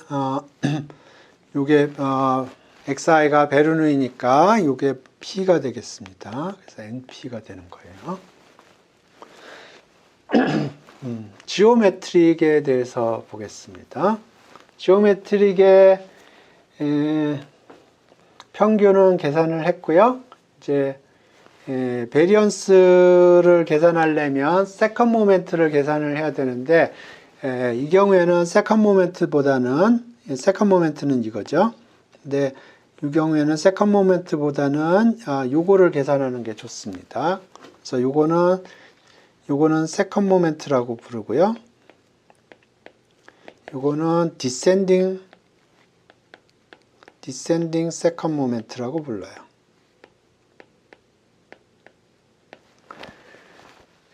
xi가 베르누이니까 요게 p가 되겠습니다. 그래서 np가 되는 거예요. 지오메트릭에 대해서 보겠습니다. 지오메트릭의 평균은 계산을 했고요. 이제 베리언스를 계산하려면 세컨 모멘트를 계산을 해야 되는데 이 경우에는 세컨 모멘트는 이거죠. 근데 이 경우에는 세컨 모멘트보다는 요거를 계산하는 게 좋습니다. 그래서 요거는 세컨 모멘트라고 부르고요. 요거는 디센딩 세컨 모멘트라고 불러요.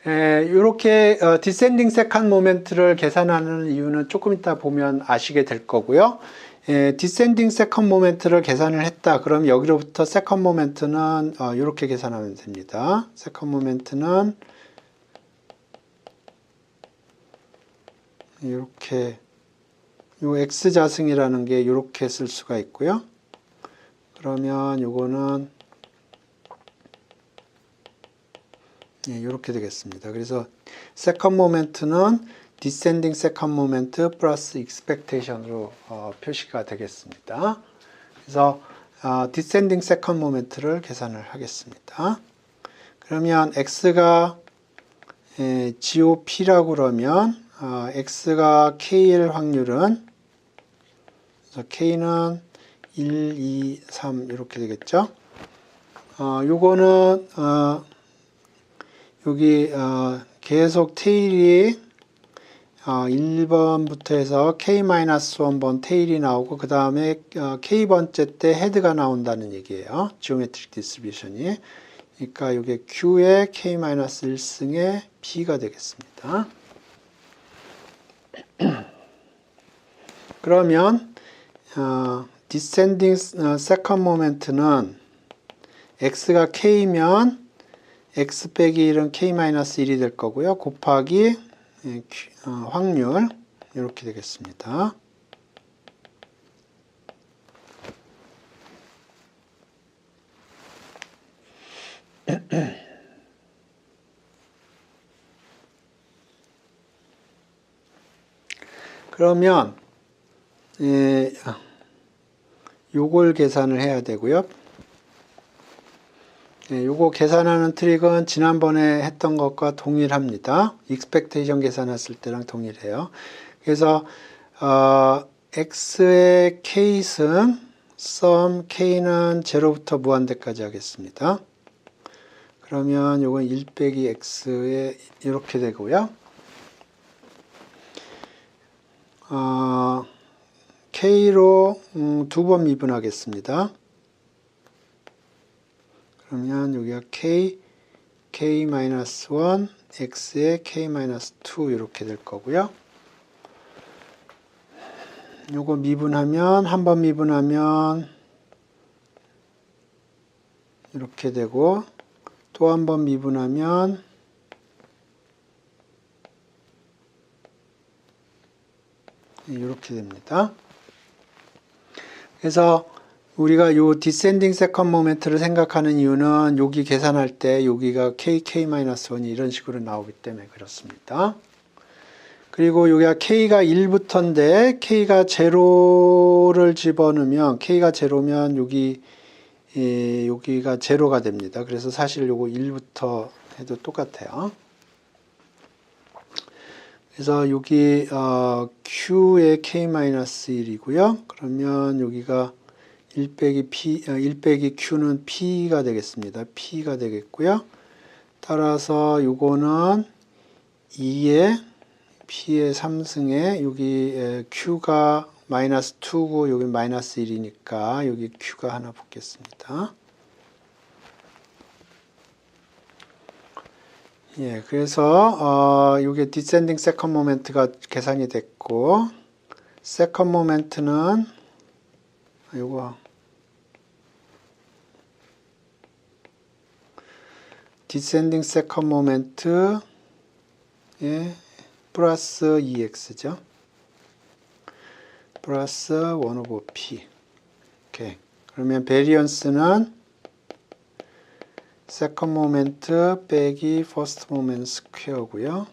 이렇게 디센딩 세컨 모멘트를 계산하는 이유는 조금 이따 보면 아시게 될 거고요. 디센딩 세컨 모멘트를 계산을 했다. 그럼 여기로부터 세컨 모멘트는 이렇게 계산하면 됩니다. 세컨 모멘트는 이렇게 요 x자승이라는 게 이렇게 쓸 수가 있고요. 그러면 요거는 예, 이렇게 되겠습니다. 그래서 세컨 모멘트는 디센딩 세컨 모멘트 플러스 익스펙테이션으로 표시가 되겠습니다. 그래서 디센딩 세컨 모멘트를 계산을 하겠습니다. 그러면 x가 GOP라고 그러면 x가 K일 확률은, 그래서 K는 1, 2, 3 이렇게 되겠죠. 요거는 여기 계속 테일이 1번부터 해서 K-1번 테일이 나오고 그 다음에 K번째 때 헤드가 나온다는 얘기예요. 지오메트릭 디스트리뷰션이. 그러니까 이게 Q의 K-1승의 B가 되겠습니다. 그러면 descending second moment는 x가 k면 x 빼기 1은 k-1이 될 거고요. 곱하기 확률 이렇게 되겠습니다. 그러면 요걸 계산을 해야 되고요. 요거 계산하는 트릭은 지난번에 했던 것과 동일합니다. 익스펙테이션 계산했을 때랑 동일해요. 그래서 x의 k승 sum k는 0부터 무한대까지 하겠습니다. 그러면 요건 1 빼기 x에 이렇게 되고요. k로 2번 미분하겠습니다. 그러면 여기가 k-1, x에 k-2 이렇게 될 거고요. 요거 미분하면, 한 번 미분하면 이렇게 되고, 또 한 번 미분하면 이렇게 됩니다. 그래서 우리가 요 디센딩 세컨 모멘트를 생각하는 이유는 여기 계산할 때 여기가 k-1이 이런 식으로 나오기 때문에 그렇습니다. 그리고 여기가 k가 1부터인데 k가 0를 집어넣으면 k가 0면 여기가 0가 됩니다. 그래서 사실 요거 1부터 해도 똑같아요. 그래서 여기 q의 k-1이고요. 그러면 여기가 1 빼기 q는 p가 되겠습니다. p가 되겠고요. 따라서 요거는 2의 p의 3승에 여기 q가 마이너스 2고 여기 마이너스 1이니까 여기 q가 하나 붙겠습니다. 예, 그래서 이게 디센딩 세컨 모멘트가 계산이 됐고, 세컨 모멘트는 요거 디센딩 세컨 모멘트에 플러스 2x죠. 플러스 1 오버 p. 오케이. 그러면 베리언스는 세컨드 모멘트 빼기 퍼스트 모멘트 스퀘어고요.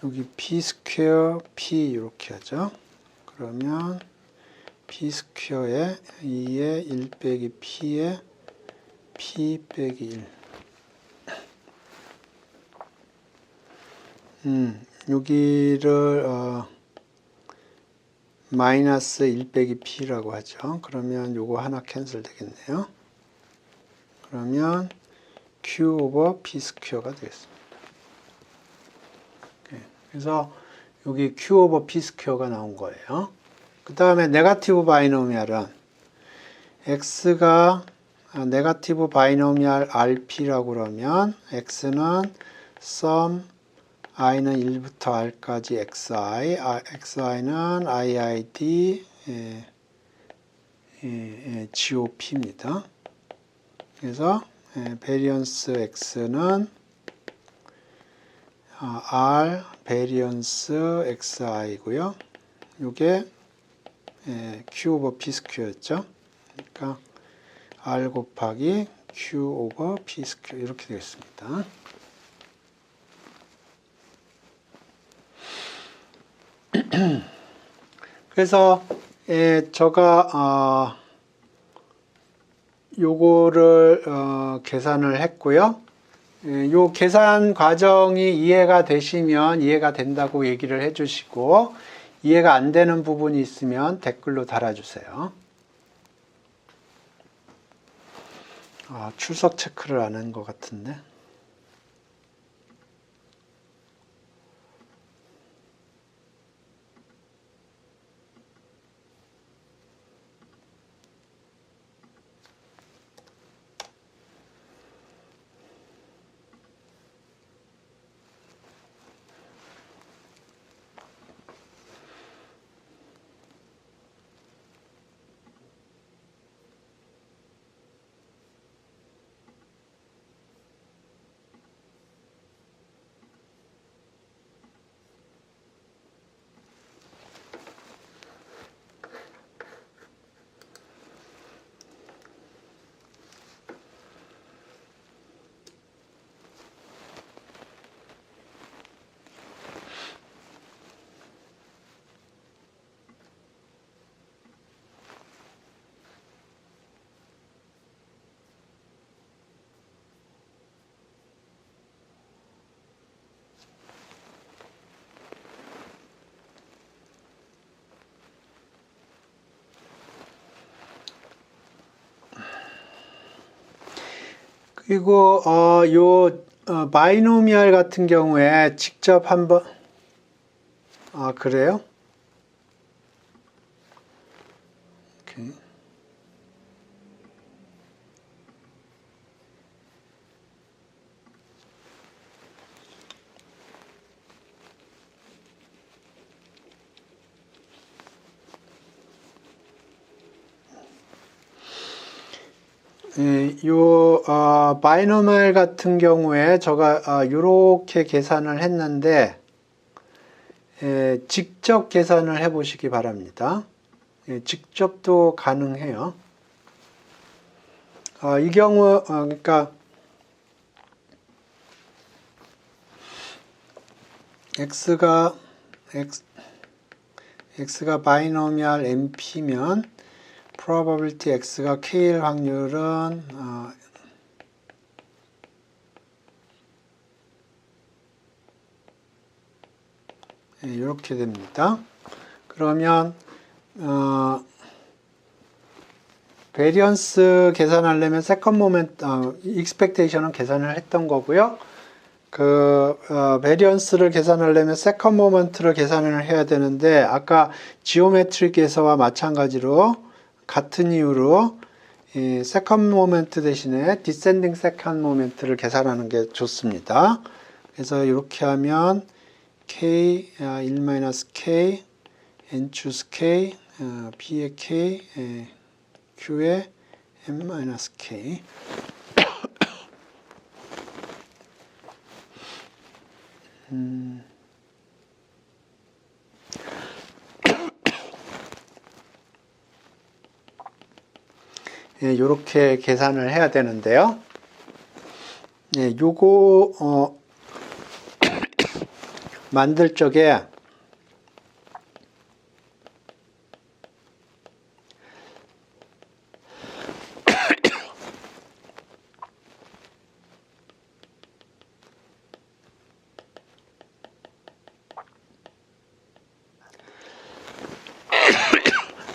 여기 p 스퀘어 p 이렇게 하죠. 그러면 p 스퀘어에 2에 1 빼기 p에 p 빼기 1. 여기를 마이너스 1 빼기 p라고 하죠. 그러면 요거 하나 캔슬 되겠네요. 그러면 q 오버 p 스퀘어가 되겠습니다. 그래서 여기 q 오버 p 스퀘어가 나온 거예요. 그 다음에 네거티브 바이노미알은 x가 네거티브 바이노미알 rp라고 그러면 x는 sum i는 1부터 r까지 xi, xi는 iid gop입니다. 그래서 베리언스 x는 r 베리언스 xi고요. 요게 Q 오버 P 스퀘어였죠. 그러니까 R 곱하기 Q 오버 P 스퀘어 이렇게 되겠습니다. 그래서 제가 요거를 계산을 했고요. 요 계산 과정이 이해가 되시면 이해가 된다고 얘기를 해주시고, 이해가 안 되는 부분이 있으면 댓글로 달아주세요. 출석 체크를 안 한 것 같은데. 그리고 바이노미얼 같은 경우에 직접 한번 그래요? 오케이. 바이노멀 같은 경우에 제가 요렇게 계산을 했는데, 직접 계산을 해 보시기 바랍니다. 직접도 가능해요. 이 경우, 그러니까, X가 바이노미얼 MP면, probability X가 K일 확률은, 이렇게 됩니다. 그러면, 베리언스 계산하려면 세컨 모멘트, 익스펙테이션은 계산을 했던 거고요. 베리언스를 계산하려면 세컨 모멘트를 계산을 해야 되는데, 아까 지오메트릭에서와 마찬가지로 같은 이유로 세컨 모멘트 대신에 디센딩 세컨 모멘트를 계산하는 게 좋습니다. 그래서 이렇게 하면 K, 1-K, N choose K, B의 K, Q의 M-K. 요렇게 계산을 해야 되는데요. 요거, 만들 적에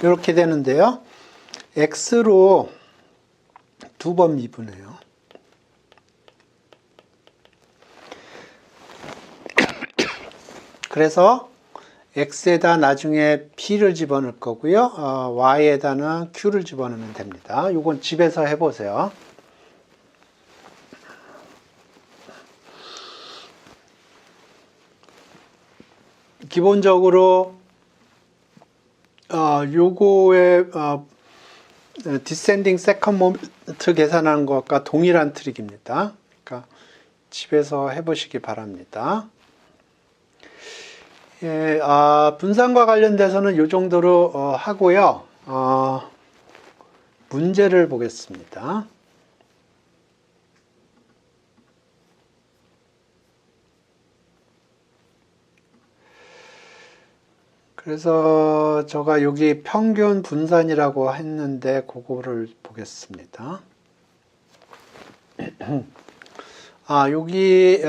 이렇게 되는데요. X로 2번 미분해요. 그래서 X에다 나중에 P를 집어넣을 거고요. Y에다는 Q를 집어넣으면 됩니다. 이건 집에서 해보세요. 기본적으로 요거의 디센딩 세컨 모멘트 계산하는 것과 동일한 트릭입니다. 그러니까 집에서 해보시기 바랍니다. 예, 분산과 관련돼서는 이 정도로 하고요. 문제를 보겠습니다. 그래서 제가 여기 평균 분산이라고 했는데 그거를 보겠습니다. 여기는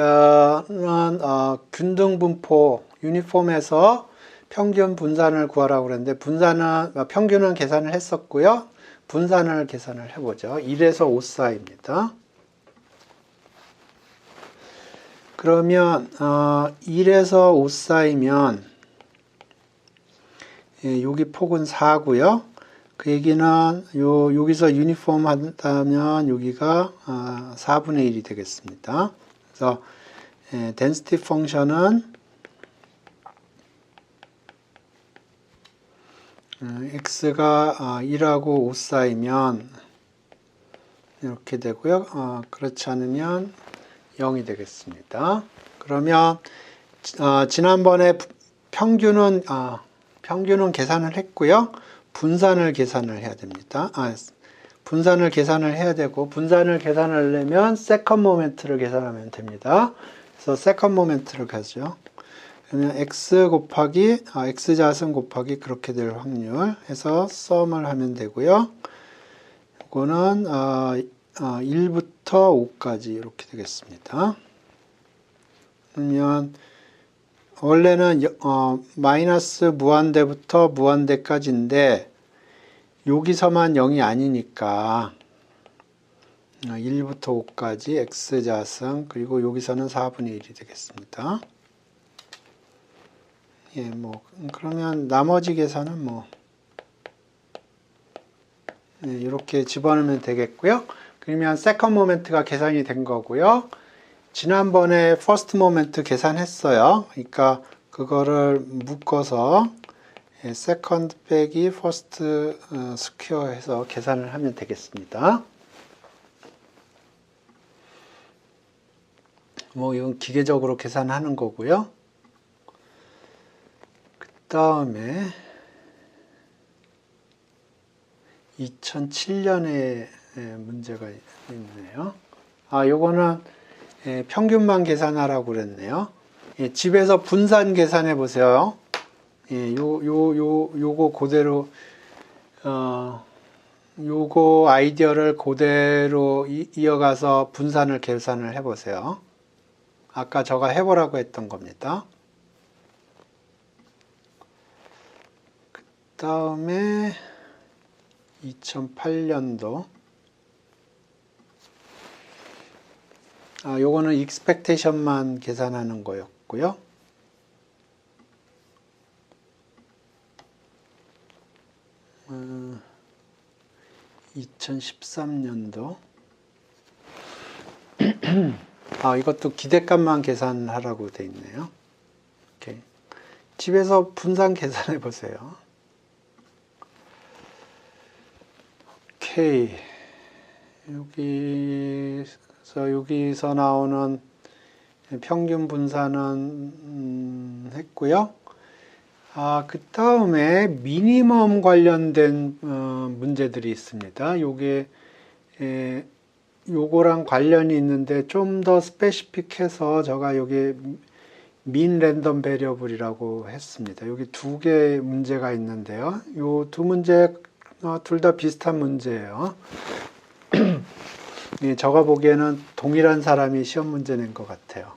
균등분포 유니폼에서 평균 분산을 구하라고 그랬는데 평균은 계산을 했었고요. 분산을 계산을 해보죠. 1에서 5 사이입니다. 그러면 1에서 5 사이면 여기 폭은 4고요. 그 얘기는 여기서 유니폼 한다면 여기가 4분의 1이 되겠습니다. 그래서 density 펑션은 x가 1하고 5 사이면 이렇게 되고요. 그렇지 않으면 0이 되겠습니다. 그러면 지난번에 평균은 계산을 했고요. 분산을 계산을 해야 됩니다. 분산을 계산을 해야 되고, 분산을 계산하려면 세컨 모멘트를 계산하면 됩니다. 그래서 세컨 모멘트를 가죠. 그러면 x 곱하기 x 자승 곱하기 그렇게 될 확률 해서 썸을 하면 되고요. 이거는 1부터 5까지 이렇게 되겠습니다. 그러면 원래는 마이너스 무한대부터 무한대까지인데 여기서만 0이 아니니까 1부터 5까지 x자승 그리고 여기서는 4분의 1이 되겠습니다. 예, 그러면 나머지 계산은 이렇게 집어넣으면 되겠고요. 그러면 세컨드 모멘트가 계산이 된 거고요. 지난번에 퍼스트 모멘트 계산했어요. 그러니까 그거를 묶어서 세컨드 빼기 퍼스트 스퀘어 해서 계산을 하면 되겠습니다. 이건 기계적으로 계산하는 거고요. 그 다음에 2007년에 문제가 있네요. 요거는 평균만 계산하라고 그랬네요. 집에서 분산 계산해 보세요. 요거 그대로, 요거 아이디어를 그대로 이어가서 분산을 계산을 해 보세요. 아까 제가 해보라고 했던 겁니다. 그 다음에 2008년도. 요거는 expectation만 계산하는 거였고요. 2013년도. 이것도 기대값만 계산하라고 돼 있네요. 오케이. 집에서 분산 계산해 보세요. 오케이. 여기서 나오는 평균 분산은 했고요. 그 다음에 미니멈 관련된 문제들이 있습니다. 요거랑 관련이 있는데 좀 더 스페시픽해서 제가 여기 민 랜덤 베리어블이라고 했습니다. 여기 두 개 문제가 있는데요. 요 두 문제 둘 다 비슷한 문제예요. 제가 보기에는 동일한 사람이 시험 문제 낸 것 같아요.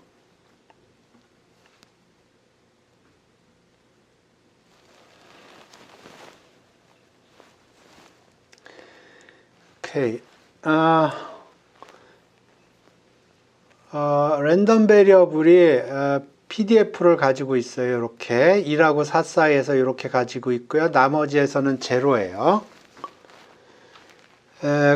오케이. 랜덤 베리어블이 PDF를 가지고 있어요. 이렇게 1하고 4 사이에서 이렇게 가지고 있고요. 나머지에서는 제로예요.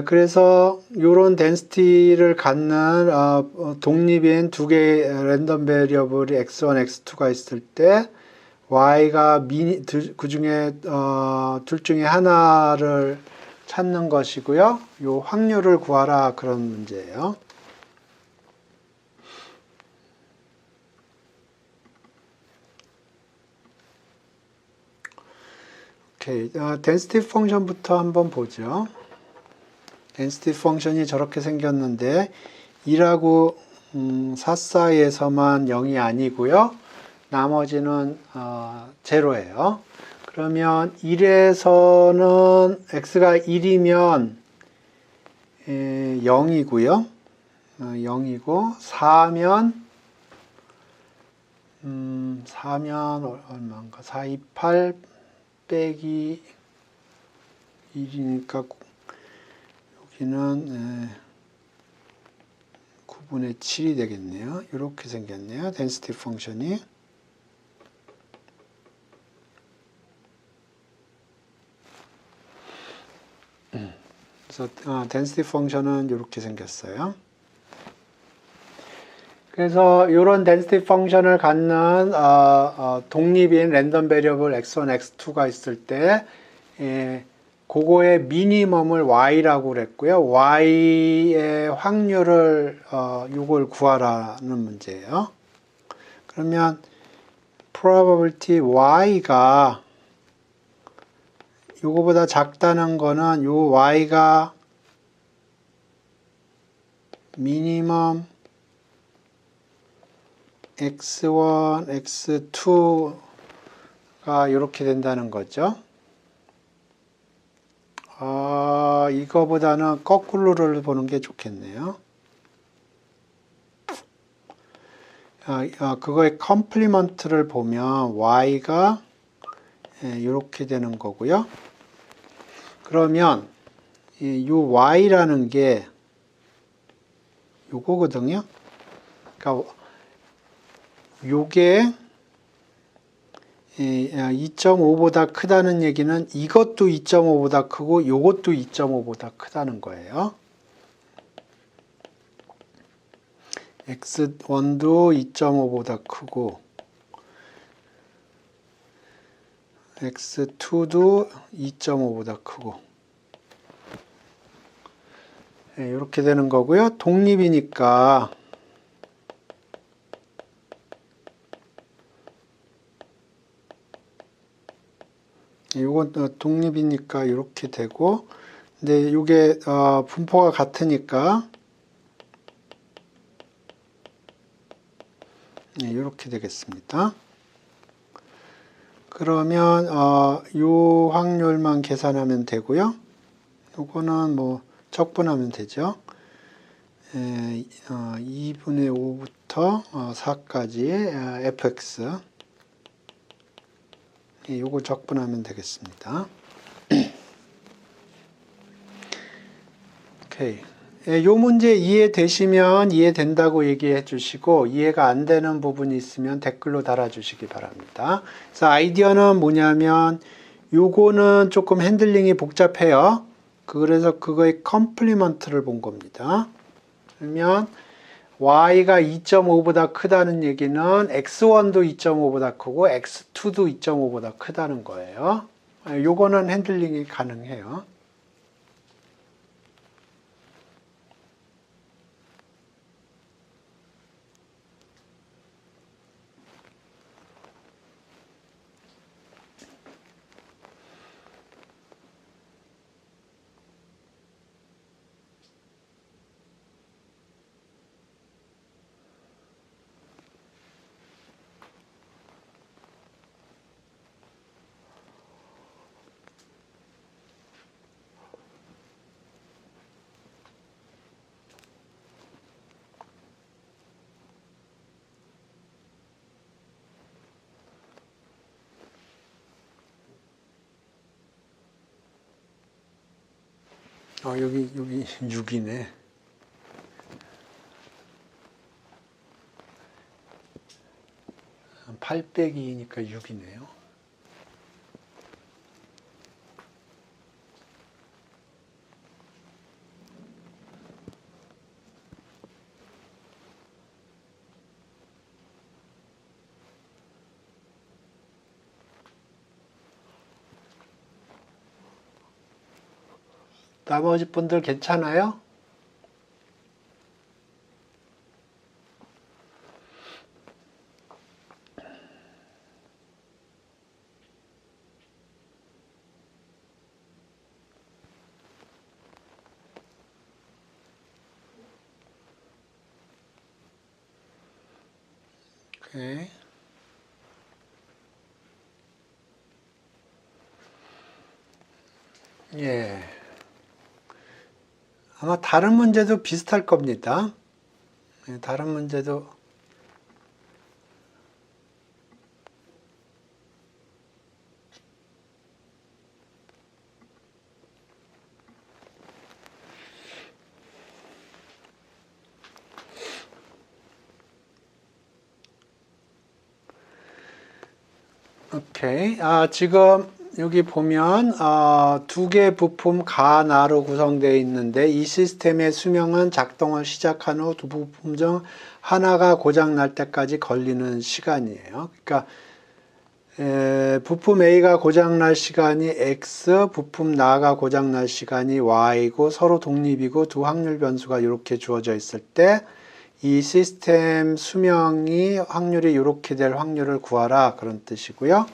그래서 이런 덴시티를 갖는 독립인 두 개의 랜덤 베리어블이 x1, x2가 있을 때 y가 그 중에 둘 중에 하나를 찾는 것이고요. 요 확률을 구하라 그런 문제예요. 오케이. density 펑션부터 한번 보죠. density 펑션이 저렇게 생겼는데 2하고 4 사이에서만 0이 아니고요. 나머지는 제로예요. 그러면 1에서는 x가 1이면 0이고요. 0이고 4면 4면 얼마인가? 428 빼기 1이니까 여기는 9분의 7이 되겠네요. 이렇게 생겼네요. density 펑션이. 그래서 density 펑션은 이렇게 생겼어요. 그래서 이런 density 펑션을 갖는 독립인 랜덤 베리어블 x1, x2가 있을 때 그거의 미니멈을 y라고 그랬고요. y의 확률을 이걸 구하라는 문제예요. 그러면 probability y가 이거보다 작다는 거는 요 y가 미니멈 x1, x2가 이렇게 된다는 거죠. 이거보다는 거꾸로를 보는 게 좋겠네요. 그거의 컴플리먼트를 보면 y가 이렇게 되는 거고요. 그러면 이 y라는 게 요거거든요. 그러니까 요게 2.5보다 크다는 얘기는 이것도 2.5보다 크고 요것도 2.5보다 크다는 거예요. x1도 2.5보다 크고 x2도 2.5보다 크고 이렇게 되는 거고요. 독립이니까 이건 독립이니까 이렇게 되고, 근데 이게 분포가 같으니까 이렇게 되겠습니다. 그러면 이 확률만 계산하면 되고요. 요거는 뭐 적분하면 되죠. 2분의 5부터 4까지 fx 요거 적분하면 되겠습니다. 오케이. 요 문제 이해되시면 이해된다고 얘기해 주시고 이해가 안 되는 부분이 있으면 댓글로 달아주시기 바랍니다. 그래서 아이디어는 뭐냐면 요거는 조금 핸들링이 복잡해요. 그래서 그거의 컴플리먼트를 본 겁니다. 그러면 y가 2.5보다 크다는 얘기는 x1도 2.5보다 크고 x2도 2.5보다 크다는 거예요. 요거는 핸들링이 가능해요. 여기 6이네. 8 빼기 2니까 6이네요. 나머지 분들 괜찮아요? 오케이. 예. 아마 다른 문제도 비슷할 겁니다. 예, 다른 문제도 오케이. 지금 여기 보면 두 개 부품 가, 나로 구성되어 있는데 이 시스템의 수명은 작동을 시작한 후 두 부품 중 하나가 고장 날 때까지 걸리는 시간이에요. 그러니까 부품 A가 고장 날 시간이 X, 부품 나가 고장 날 시간이 Y고 서로 독립이고 두 확률 변수가 이렇게 주어져 있을 때 이 시스템 수명이 확률이 이렇게 될 확률을 구하라 그런 뜻이고요.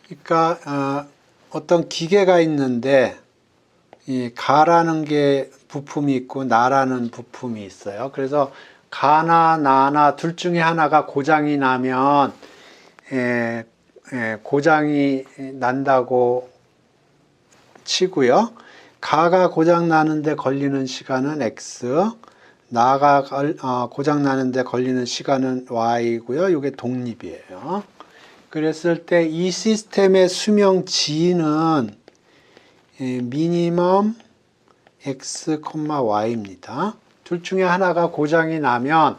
그러니까 어떤 기계가 있는데 이 가라는 게 부품이 있고 나라는 부품이 있어요. 그래서 가나 나나 둘 중에 하나가 고장이 나면 고장이 난다고 치고요. 가가 고장 나는데 걸리는 시간은 X, 나가 고장 나는데 걸리는 시간은 Y고요. 이게 독립이에요. 그랬을 때 이 시스템의 수명 G는 미니멈 X, Y입니다. 둘 중에 하나가 고장이 나면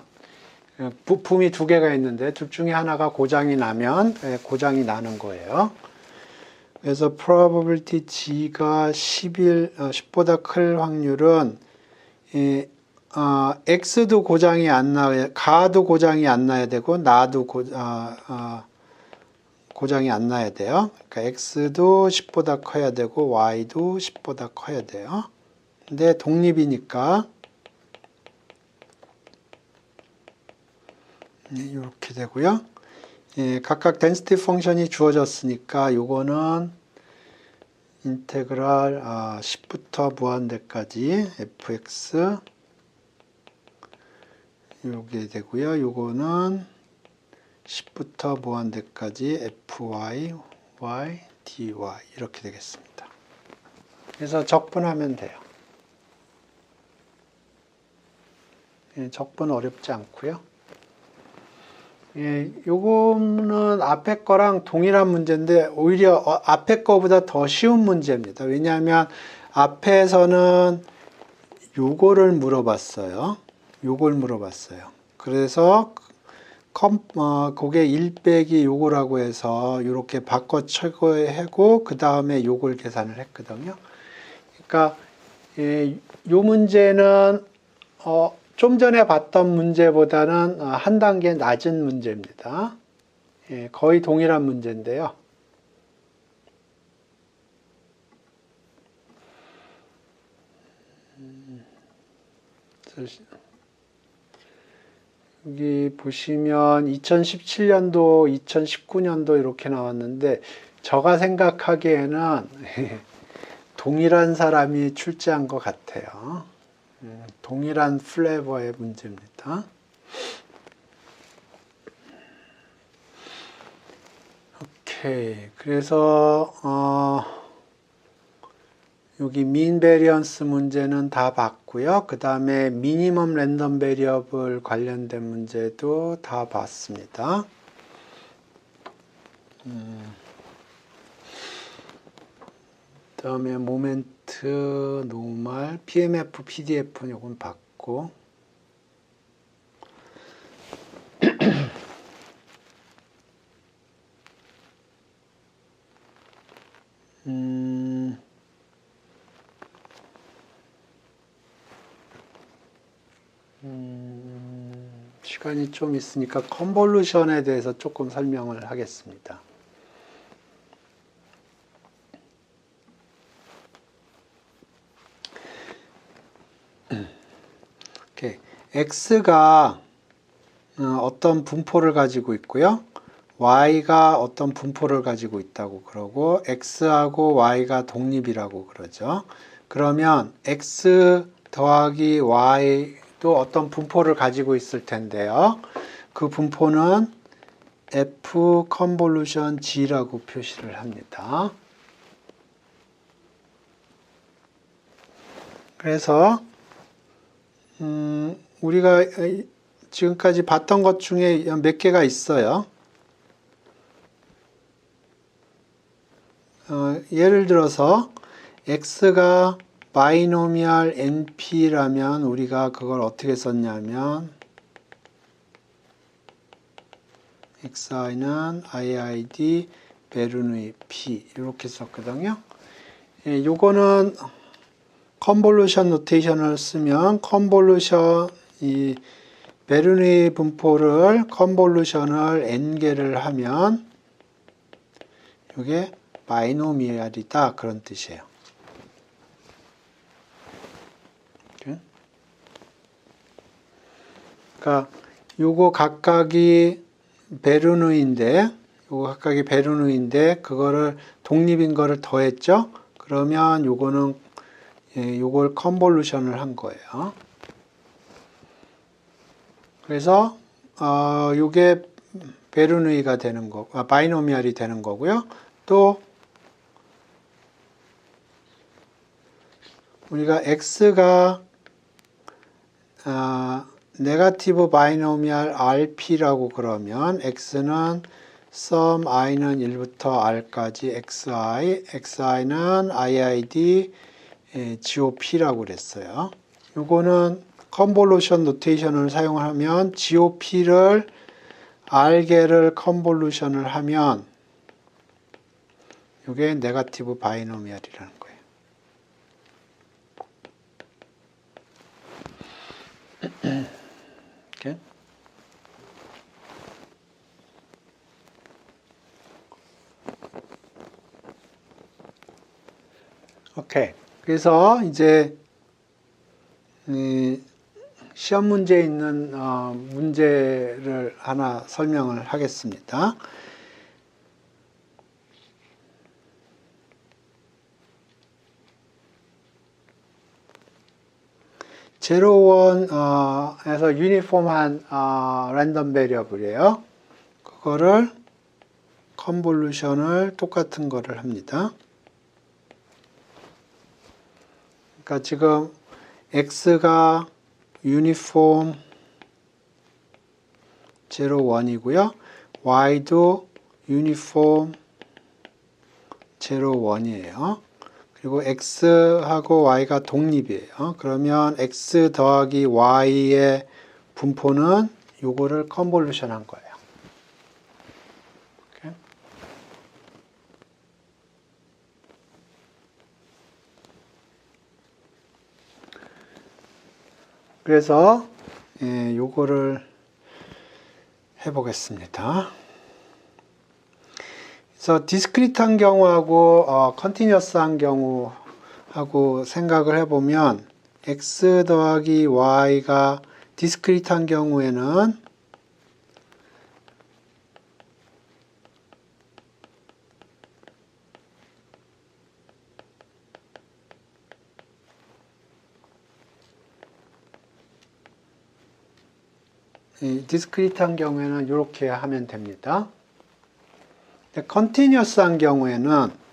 부품이 두 개가 있는데 둘 중에 하나가 고장이 나면 고장이 나는 거예요. 그래서 probability G가 10보다 클 확률은 X도 고장이 안 나야, 가도 고장이 안 나야 되고 나도 고장이 안 나야 돼요. 그러니까 X도 10보다 커야 되고 Y도 10보다 커야 돼요. 근데 독립이니까 이렇게 되고요. 각각 density 펑션이 주어졌으니까 요거는 인테그랄 10부터 무한대까지 fx 요게 되고요. 요거는 10부터 무한대까지 fy, y, dy 이렇게 되겠습니다. 그래서 적분하면 돼요. 적분 어렵지 않고요. 요거는 앞에 거랑 동일한 문제인데 오히려 앞에 거보다 더 쉬운 문제입니다. 왜냐하면 앞에서는 요거를 물어봤어요. 요걸 물어봤어요. 그래서 그게 1 빼기 요거라고 해서 이렇게 바꿔 처리하고 그 다음에 요걸 계산을 했거든요. 그러니까 요 문제는 좀 전에 봤던 문제보다는 한 단계 낮은 문제입니다. 거의 동일한 문제인데요. 여기 보시면 2017년도, 2019년도 이렇게 나왔는데 제가 생각하기에는 동일한 사람이 출제한 것 같아요. 동일한 플레이버의 문제입니다. 오케이. 그래서 여기 민 베리언스 문제는 다 봤고요. 그 다음에 미니멈 랜덤 베리어블 관련된 문제도 다 봤습니다. 그 다음에 모멘트, 노멀, PMF, PDF는 요건 봤고 시간이 좀 있으니까 컨볼루션에 대해서 조금 설명을 하겠습니다. X가 어떤 분포를 가지고 있고요. y가 어떤 분포를 가지고 있다고 그러고 x하고 y가 독립이라고 그러죠. 그러면 x 더하기 y도 어떤 분포를 가지고 있을 텐데요. 그 분포는 f 컨볼루션 g라고 표시를 합니다. 그래서 우리가 지금까지 봤던 것 중에 몇 개가 있어요. 예를 들어서 x가 바이노미얼 np라면 우리가 그걸 어떻게 썼냐면 xi는 iid 베르누이 p 이렇게 썼거든요. 요거는 컨볼루션 노테이션을 쓰면 컨볼루션 이 베르누이 분포를 컨볼루션을 n개를 하면 이게 바이노미얼이다 그런 뜻이에요. 그러니까 요거 각각이 베르누이인데 그거를 독립인 거를 더했죠. 그러면 요거는 요걸 컨볼루션을 한 거예요. 그래서 요게 베르누이가 되는 거, 바이노미얼이 되는 거고요. 또 우리가 x가 네거티브 바이노미얼 rp라고 그러면 x는 sum i는 1부터 r까지 xi는 iid gop라고 그랬어요. 요거는 컨볼루션 노테이션을 사용하면 gop를 r개를 컨볼루션을 하면 요게 네거티브 바이노미얼이라는 거예요. 이렇게. 오케이. 그래서 이제 시험 문제에 있는 문제를 하나 설명을 하겠습니다. 제로원에서 유니폼한 랜덤 베리어블이에요. 그거를 컨볼루션을 똑같은 거를 합니다. 그러니까 지금 x가 유니폼 0,1이고요. y도 유니폼 0,1이에요. 그리고 x하고 y가 독립이에요. 그러면 x 더하기 y의 분포는 요거를 컨볼루션 한 거예요. 오케이? 그래서 요거를 해보겠습니다. 그래서 디스크리트한 경우하고 컨티뉴어스한 경우하고 생각을 해보면 x 더하기 y가 디스크리트한 경우에는 디스크리트한 경우에는 이렇게 하면 됩니다. 컨티뉴어스한 경우에는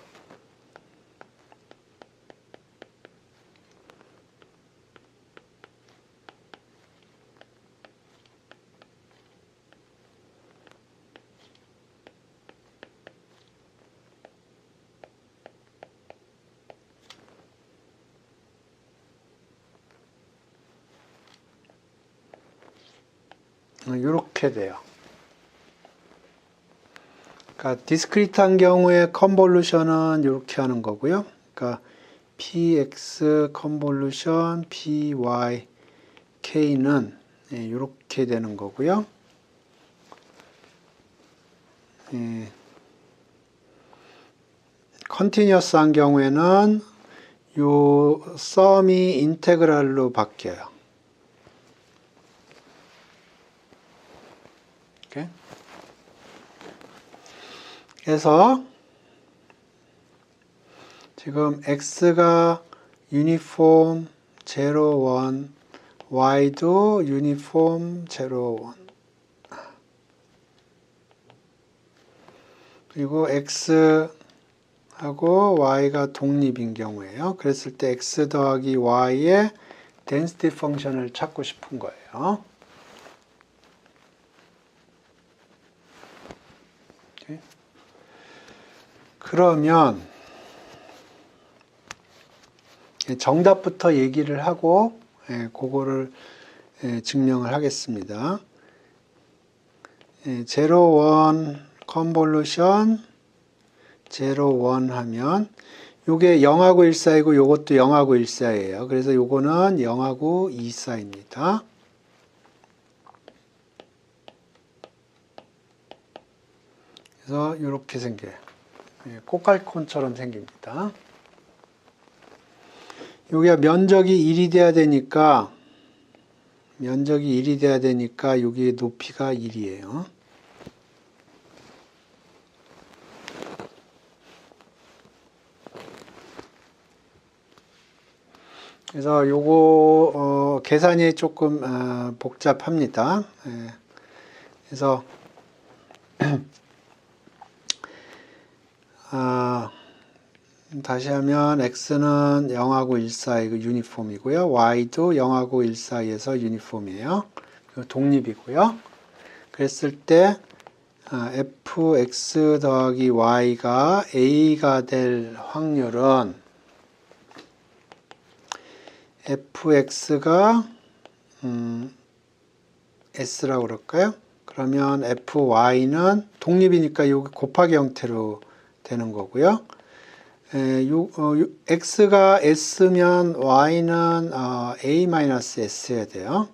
이렇게 돼요. 그러니까 디스크리트한 경우에 컨볼루션은 이렇게 하는 거고요. 그러니까 px 컨볼루션 py k는 이렇게 되는 거고요. 컨티뉴어스한 경우에는 요 썸이 인테그랄로 바뀌어요. 오케이? 그래서 지금 x가 유니폼 0, 1, y도 유니폼 0, 1. 그리고 x하고 y가 독립인 경우에요. 그랬을 때 x 더하기 y의 density 펑션을 찾고 싶은 거예요. 그러면 정답부터 얘기를 하고 그거를 증명을 하겠습니다. 0, 1 컨볼루션 0, 1 하면 요게 0하고 1 사이고 요것도 0하고 1 사이예요. 그래서 요거는 0하고 2 사이입니다. 그래서 이렇게 생겨요. 꽃갈콘처럼 생깁니다. 여기가 면적이 1이 돼야 되니까 여기 높이가 1이에요. 그래서 요거 계산이 조금 복잡합니다. 그래서 다시 하면 x는 0하고 1 사이 유니폼이고요. y도 0하고 1 사이에서 유니폼이에요. 독립이고요. 그랬을 때 fx 더하기 y가 a가 될 확률은 fx가 s라고 그럴까요? 그러면 fy는 독립이니까 여기 곱하기 형태로 되는 거고요. x가 s면 y는 a-s여야 돼요.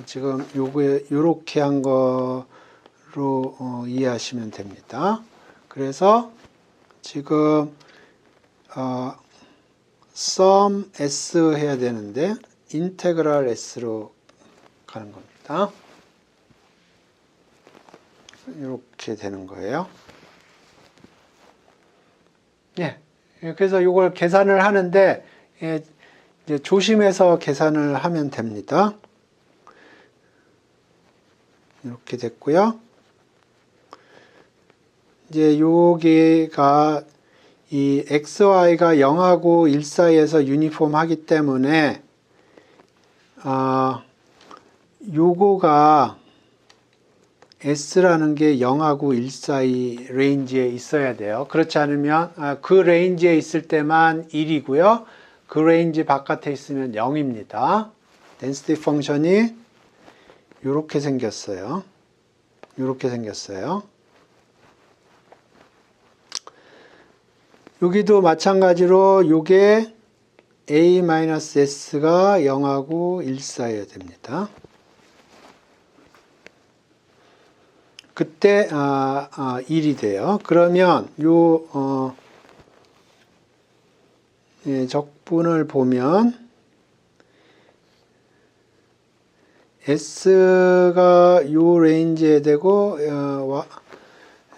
지금 요렇게 한 거로 이해하시면 됩니다. 그래서 지금 sum s 해야 되는데 인테그랄 s로 가는 겁니다. 이렇게 되는 거예요. 예. 그래서 이걸 계산을 하는데 이제 조심해서 계산을 하면 됩니다. 이렇게 됐고요. 이제 여기가 이 xy가 0하고 1 사이에서 유니폼하기 때문에 요거가 s라는 게 0하고 1 사이 레인지에 있어야 돼요. 그렇지 않으면 그 레인지에 있을 때만 1이고요. 그 레인지 바깥에 있으면 0입니다. density 펑션이 이렇게 생겼어요. 이렇게 생겼어요. 여기도 마찬가지로 요게 a-s가 0하고 1 사이여야 됩니다. 그때 1이 돼요. 그러면 요 적분을 보면 s가 요 레인지에 되고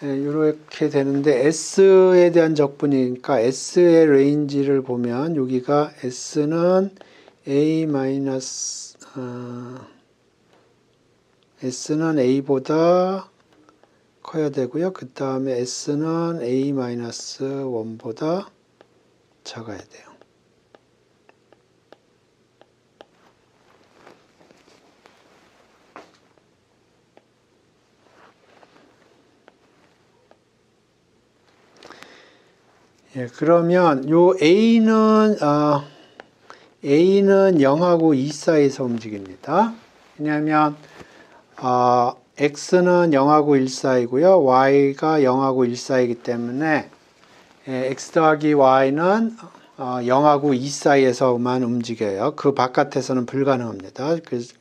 이렇게 되는데 s에 대한 적분이니까 s의 레인지를 보면 여기가 s는 s는 a보다 커야 되고요. 그 다음에 s는 a-1보다 작아야 돼요. 예, 그러면 요 a는 0하고 2 사이에서 움직입니다. 왜냐하면 x는 0하고 1 사이고요. y가 0하고 1 사이이기 때문에 x 더하기 y는 0하고 2 사이에서만 움직여요. 그 바깥에서는 불가능합니다. 그래서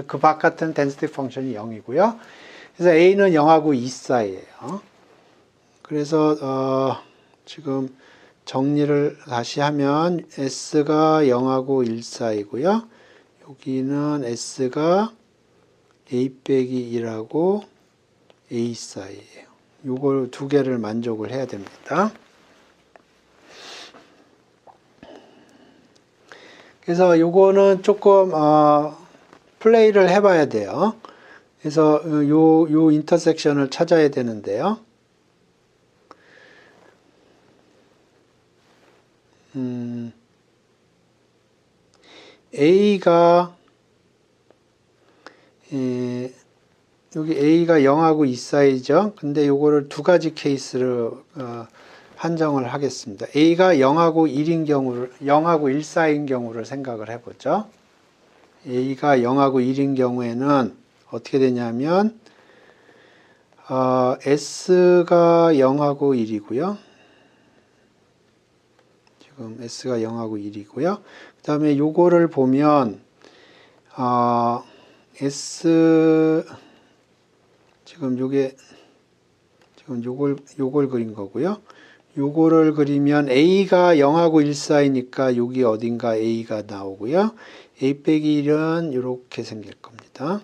그 바깥은 density 펑션이 0이고요. 그래서 a는 0하고 2 사이예요. 그래서 지금 정리를 다시 하면 s가 0하고 1 사이고요. 여기는 s가 a 빼기 2하고 a 사이에요. 요걸 두 개를 만족을 해야 됩니다. 그래서 요거는 조금 플레이를 해봐야 돼요. 그래서 요 인터섹션을 찾아야 되는데요. A가 여기 A가 0하고 2 사이죠. 근데 요거를 두 가지 케이스로 한정을 하겠습니다. A가 0하고 1인 경우를 0하고 1 사이인 경우를 생각을 해보죠. A가 0하고 1인 경우에는 어떻게 되냐면 S가 0하고 1이고요. 지금 S가 0하고 1이고요. 그 다음에 요거를 보면 S 지금 요게 지금 요걸 그린 거고요. 요거를 그리면 A가 0하고 1 사이니까 여기 어딘가 A가 나오고요. A 빼기 1은 이렇게 생길 겁니다.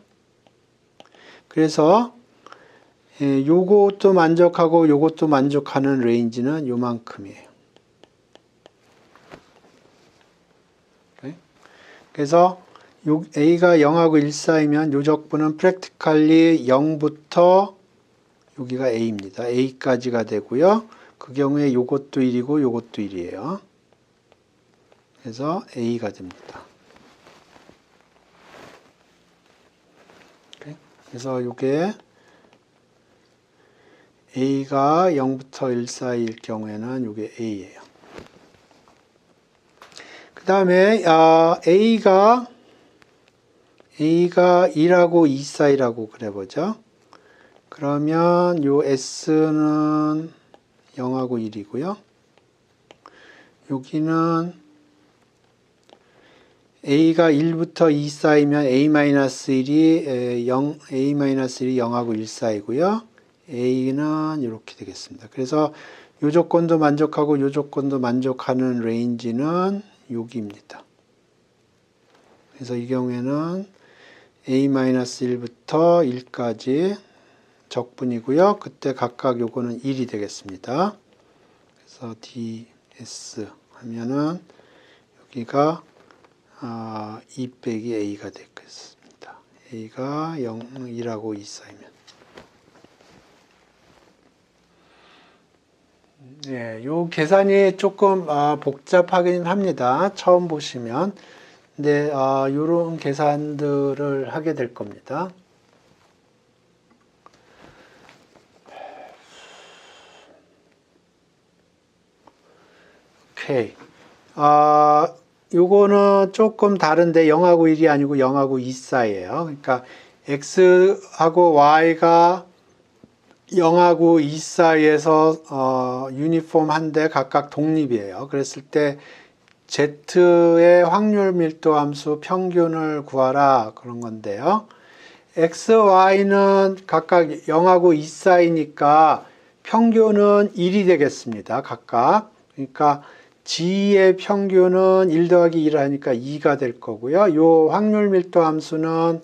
그래서 요것도 만족하고 요것도 만족하는 레인지는 요만큼이에요. 그래서 A가 0하고 1 사이면 요 적분은 practically 0부터 여기가 A입니다. A까지가 되고요. 그 경우에 요것도 1이고 요것도 1이에요. 그래서 A가 됩니다. 그래서 요게 A가 0부터 1 사이일 경우에는 요게 A예요. 그 다음에 A가 1하고 2 사이라고 그려보죠. 그러면 요 S는 0하고 1이고요. 여기는 A가 1부터 2 사이면 A-1이 0하고 1 사이고요. A는 이렇게 되겠습니다. 그래서 요 조건도 만족하고 요 조건도 만족하는 레인지는 여기입니다. 그래서 이 경우에는 A-1부터 1까지 적분이고요. 그때 각각 요거는 1이 되겠습니다. 그래서 DS 하면은 여기가 2 빼기 A가 되겠습니다. A가 1하고 2 사이면. 네, 요 계산이 조금 복잡하긴 합니다. 처음 보시면. 근데 요런 계산들을 하게 될 겁니다. 오케이. 요거는 조금 다른데 0하고 1이 아니고 0하고 2 사이예요. 그러니까 X하고 Y가 0하고 2 사이에서 유니폼한데 각각 독립이에요. 그랬을 때 Z의 확률 밀도 함수 평균을 구하라 그런 건데요. X, Y는 각각 0하고 2 사이니까 평균은 1이 되겠습니다. 각각. 그러니까 G의 평균은 1 더하기 1 하니까 2가 될 거고요. 요 확률 밀도 함수는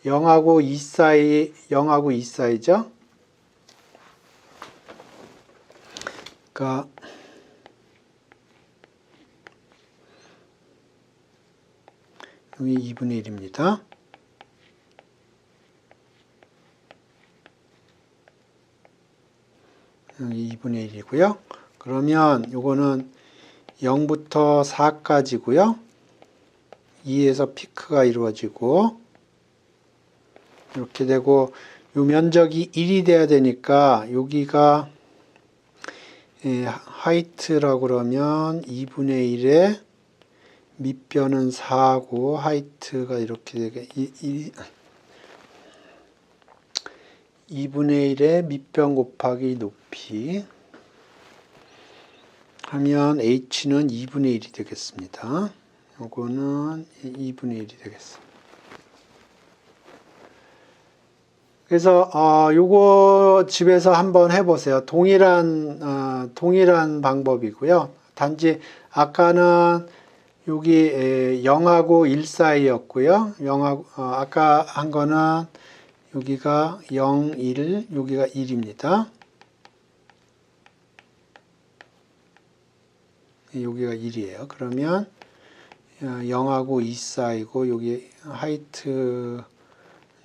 0하고 2 사이, 0하고 2 사이죠. 그러니까 여기 2분의 1입니다. 여기 2분의 1이고요. 그러면 요거는 0부터 4까지고요. 2에서 피크가 이루어지고 이렇게 되고 요 면적이 1이 돼야 되니까 여기가 하이트라고 그러면 2분의 1에 밑변은 4고 하이트가 이렇게 되게 2분의 1에 밑변 곱하기 높이 하면 H는 2분의 1이 되겠습니다. 요거는 2분의 1이 되겠습니다. 그래서 요거 집에서 한번 해보세요. 동일한 방법이고요. 단지 아까는 여기 0하고 1 사이였고요. 아까 한 거는 여기가 0, 1, 여기가 1입니다. 여기가 1이에요. 그러면 0하고 2 사이고 여기 하이트는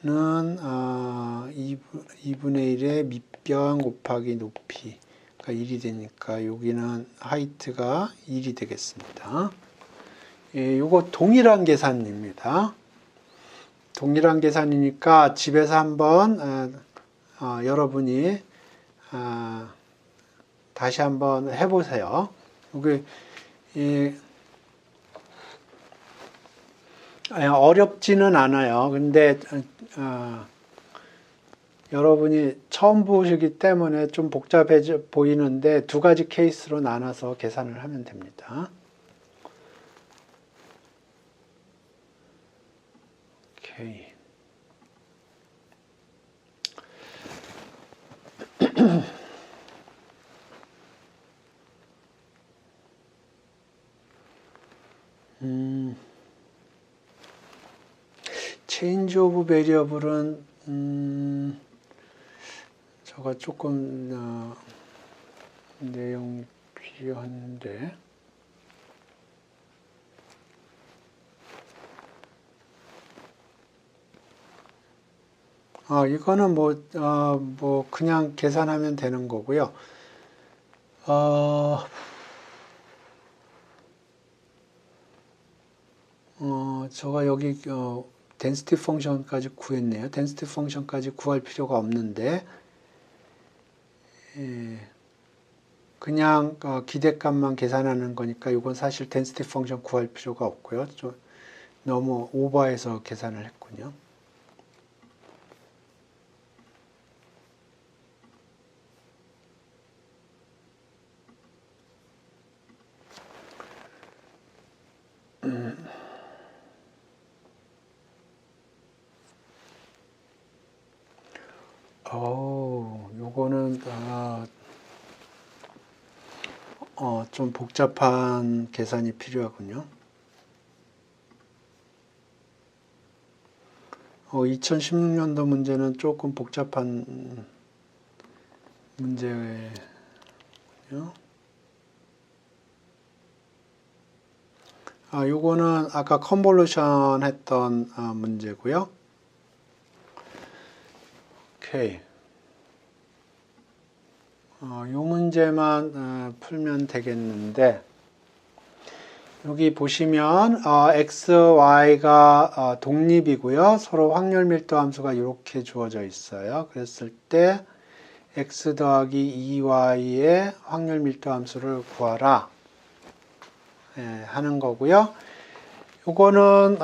2분의 1의 밑변 곱하기 높이가 1이 되니까 여기는 하이트가 1이 되겠습니다. 요거 동일한 계산입니다. 동일한 계산이니까 집에서 한번 여러분이 다시 한번 해보세요. 여기 어렵지는 않아요. 근데 여러분이 처음 보시기 때문에 좀 복잡해 보이는데 두 가지 케이스로 나눠서 계산을 하면 됩니다. 오케이. 체인지 오브 베리어블은 저가 조금 내용이 필요한데 이거는 뭐 그냥 계산하면 되는 거고요. 제가 여기 density 펑션까지 구했네요. density 펑션까지 구할 필요가 없는데 그냥 기대값만 계산하는 거니까 이건 사실 density 펑션 구할 필요가 없고요. 좀 너무 오버해서 계산을 했군요. 요거는 좀 복잡한 계산이 필요하군요. 2016년도 문제는 조금 복잡한 문제군요. 요거는 아까 컨볼루션 했던 문제고요. 오케이. 요 문제만 풀면 되겠는데 여기 보시면 x, y가 독립이고요. 서로 확률 밀도 함수가 이렇게 주어져 있어요. 그랬을 때 x 더하기 2y의 확률 밀도 함수를 구하라 하는 거고요. 요거는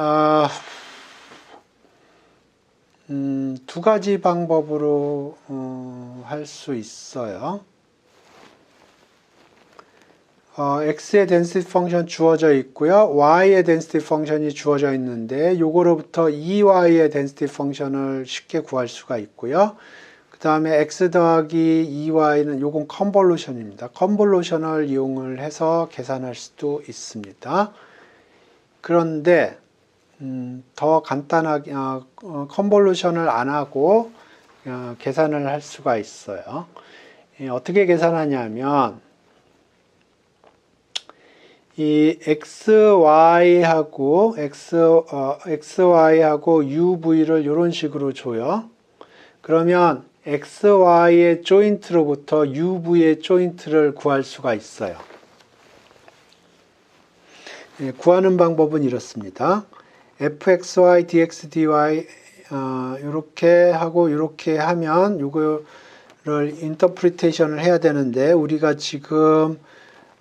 두 가지 방법으로 할 수 있어요. x의 density 펑션 주어져 있고요. y의 density 펑션이 주어져 있는데 요거로부터 2y의 density 펑션을 쉽게 구할 수가 있고요. 그 다음에 x 더하기 2y는 요건 컨볼루션입니다. 컨볼루션을 이용을 해서 계산할 수도 있습니다. 그런데 더 간단하게 컨볼루션을 안 하고 계산을 할 수가 있어요. 어떻게 계산하냐면 이 xy하고 uv를 이런 식으로 줘요. 그러면 xy의 조인트로부터 uv의 조인트를 구할 수가 있어요. 구하는 방법은 이렇습니다. fxy dx dy 이렇게 하고 이렇게 하면 이거를 인터프리테이션을 해야 되는데 우리가 지금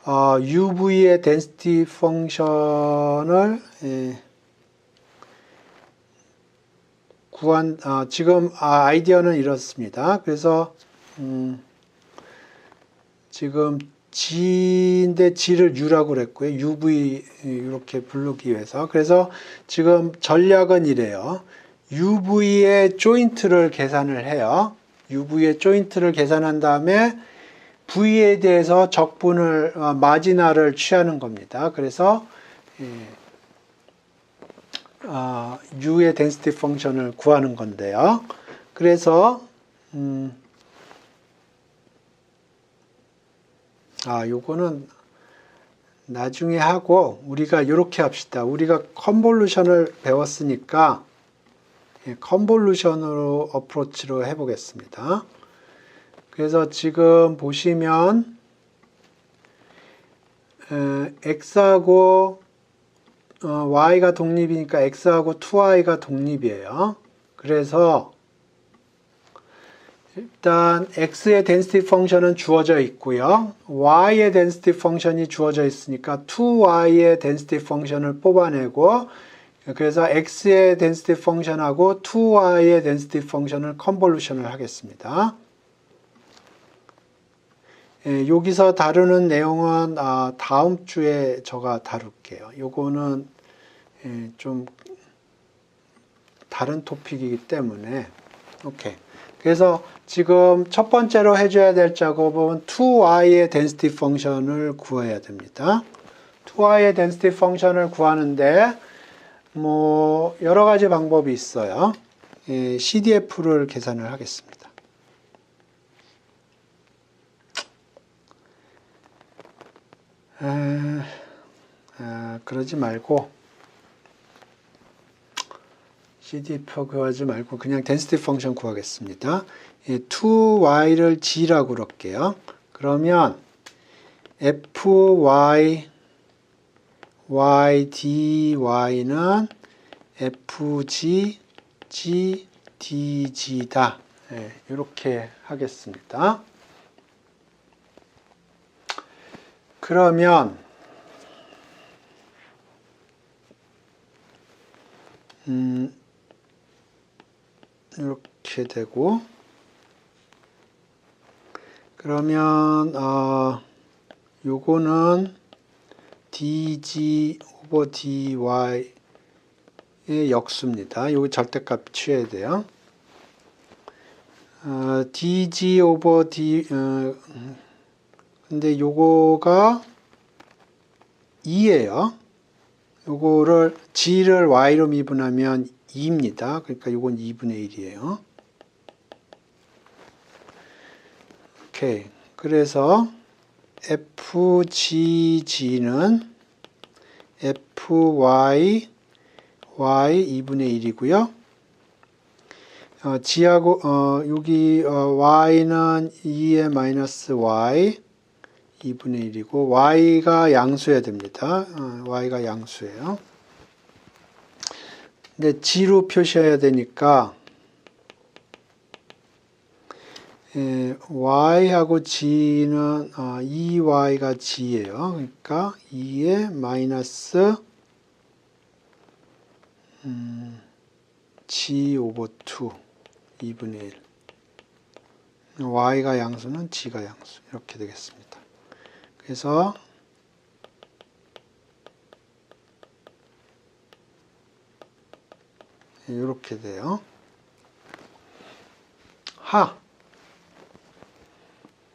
UV의 density 펑션을 지금 아이디어는 이렇습니다. 그래서 지금 G인데 G를 U라고 그랬고요. UV 이렇게 부르기 위해서. 그래서 지금 전략은 이래요. UV의 조인트를 계산을 해요. UV의 조인트를 계산한 다음에 V에 대해서 적분을 마지날을 취하는 겁니다. 그래서 U의 density 펑션을 구하는 건데요. 그래서 요거는 나중에 하고 우리가 이렇게 합시다. 우리가 컨볼루션을 배웠으니까 컨볼루션으로 어프로치로 해보겠습니다. 그래서 지금 보시면 x하고 y가 독립이니까 x하고 2y가 독립이에요. 그래서 일단 x의 density 펑션은 주어져 있고요. y의 density 펑션이 주어져 있으니까 2y의 density 펑션을 뽑아내고, 그래서 x의 density 펑션하고 2y의 density 펑션을 컨볼루션을 하겠습니다. 여기서 다루는 내용은 다음 주에 제가 다룰게요. 요거는 좀 다른 토픽이기 때문에. 오케이. 그래서 지금 첫 번째로 해줘야 될 작업은 2y의 density 펑션을 구해야 됩니다. 2y의 density 펑션을 구하는데 뭐 여러 가지 방법이 있어요. CDF를 계산을 하겠습니다. 그러지 말고 CDF 구하지 말고 그냥 density 펑션 구하겠습니다. 2y를 g라고 그럴게요. 그러면 fy y dy는 fg g dg다. 이렇게 하겠습니다. 그러면 이렇게 되고, 그러면 요거는 dg 오버 dy의 역수입니다. 여기 절대값 취해야 돼요. dg 오버 d 근데 요거가 2예요. 요거를 g를 y로 미분하면 2입니다. 그러니까 요건 2분의 1이에요. 오케이. 그래서 fgg는 fy y 2분의 1이고요. g하고 여기 y는 2의 마이너스 y 2분의 1이고 y가 양수여야 됩니다. y가 양수예요. 근데 g로 표시해야 되니까 y하고 g는 2y가 g예요. 그러니까 2의 마이너스 g 오버 2 2분의 1 y가 양수는 g가 양수 이렇게 되겠습니다. 그래서 이렇게 돼요.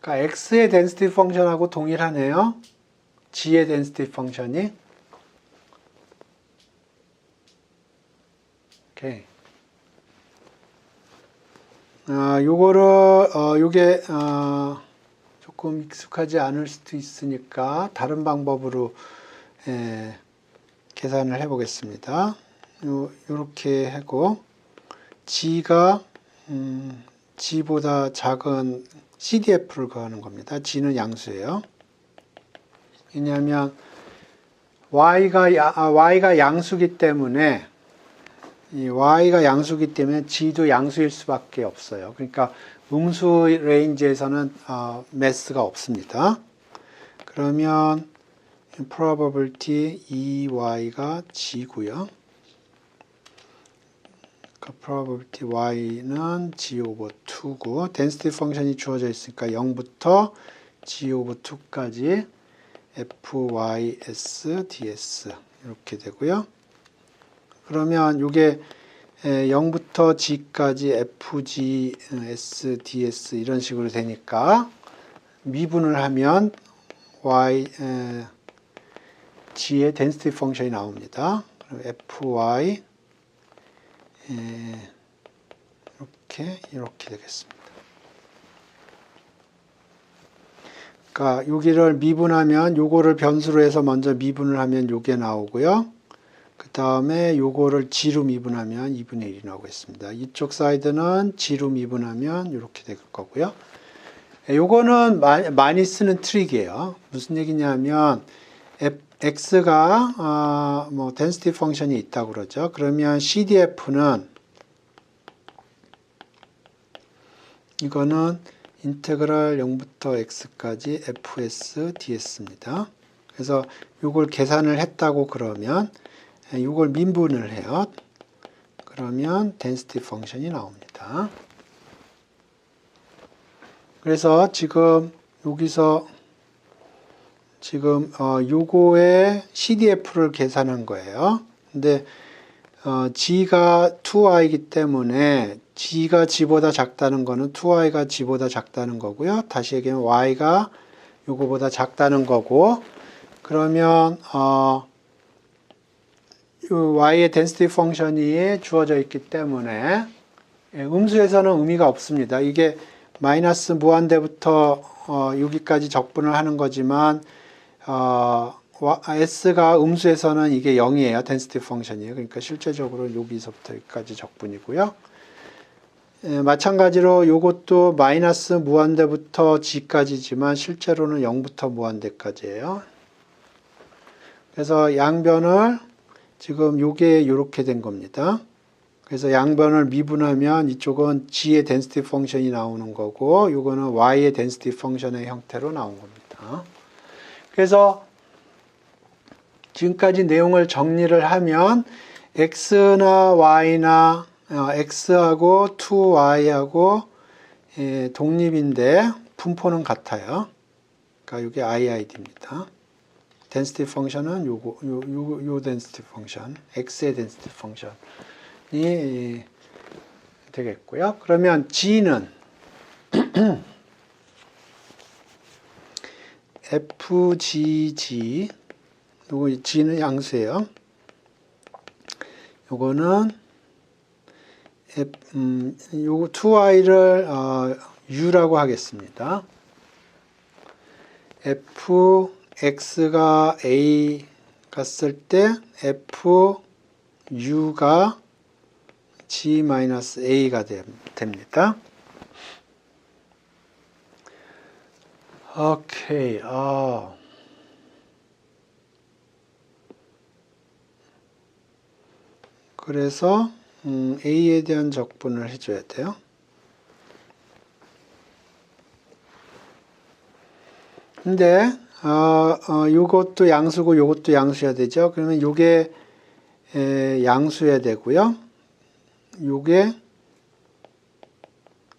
그러니까 x의 density 펑션하고 동일하네요. g의 density 펑션이. 오케이. 요게 조금 익숙하지 않을 수도 있으니까 다른 방법으로 계산을 해 보겠습니다. 요렇게 하고 g가 g보다 작은 CDF를 구하는 겁니다. g는 양수예요. 왜냐하면 y가 양수기 때문에 g도 양수일 수밖에 없어요. 그러니까 음수 레인지에서는 매스가 없습니다. 그러면 probability EY가 g고요. probability y는 g 오버 2고 density 펑션이 주어져 있으니까 0부터 g 오버 2까지 fys ds 이렇게 되고요. 그러면 이게 0부터 g까지 fg s ds 이런 식으로 되니까 미분을 하면 g의 density 펑션이 나옵니다. 그럼 fy 이렇게 되겠습니다. 그러니까 여기를 미분하면 요거를 변수로 해서 먼저 미분을 하면 요게 나오고요. 그 다음에 요거를 g로 미분하면 2분의 1이 나오겠습니다. 이쪽 사이드는 g로 미분하면 이렇게 될 거고요. 요거는 많이 쓰는 트릭이에요. 무슨 얘기냐면 x가 뭐 density 펑션이 있다고 그러죠. 그러면 CDF는 이거는 인테그랄 0부터 x까지 fs ds입니다. 그래서 요걸 계산을 했다고 그러면 요걸 민분을 해요. 그러면 density 펑션이 나옵니다. 그래서 지금 여기서 지금 요거의 CDF를 계산한 거예요. 근데 g가 2i이기 때문에 g가 g보다 작다는 거는 2i가 g보다 작다는 거고요. 다시 얘기하면 y가 요거보다 작다는 거고, 그러면 요 y의 density 펑션이 주어져 있기 때문에 음수에서는 의미가 없습니다. 이게 마이너스 무한대부터 여기까지 적분을 하는 거지만 s가 음수에서는 이게 0이에요. density 펑션이에요. 그러니까 실제적으로 여기서부터 여기까지 적분이고요. 마찬가지로 이것도 마이너스 무한대부터 g까지지만 실제로는 0부터 무한대까지예요. 그래서 양변을 지금 요게 이렇게 된 겁니다. 그래서 양변을 미분하면 이쪽은 g의 density 펑션이 나오는 거고, 요거는 y의 density 펑션의 형태로 나온 겁니다. 그래서 지금까지 내용을 정리를 하면 x나 y나 x하고 2y하고 독립인데 분포는 같아요. 그러니까 이게 IID입니다. density 펑션은 요 density 펑션, x의 density 펑션이 되겠고요. 그러면 g는 FGG, 요거 g는 양수예요. 요거는 요거 2i를 u라고 하겠습니다. fx가 a 갔을 때 fu가 g-a가 됩니다. 오케이. 그래서 a에 대한 적분을 해줘야 돼요. 근데 요것도 양수고 요것도 양수여야 되죠. 그러면 요게 양수여야 되고요. 요게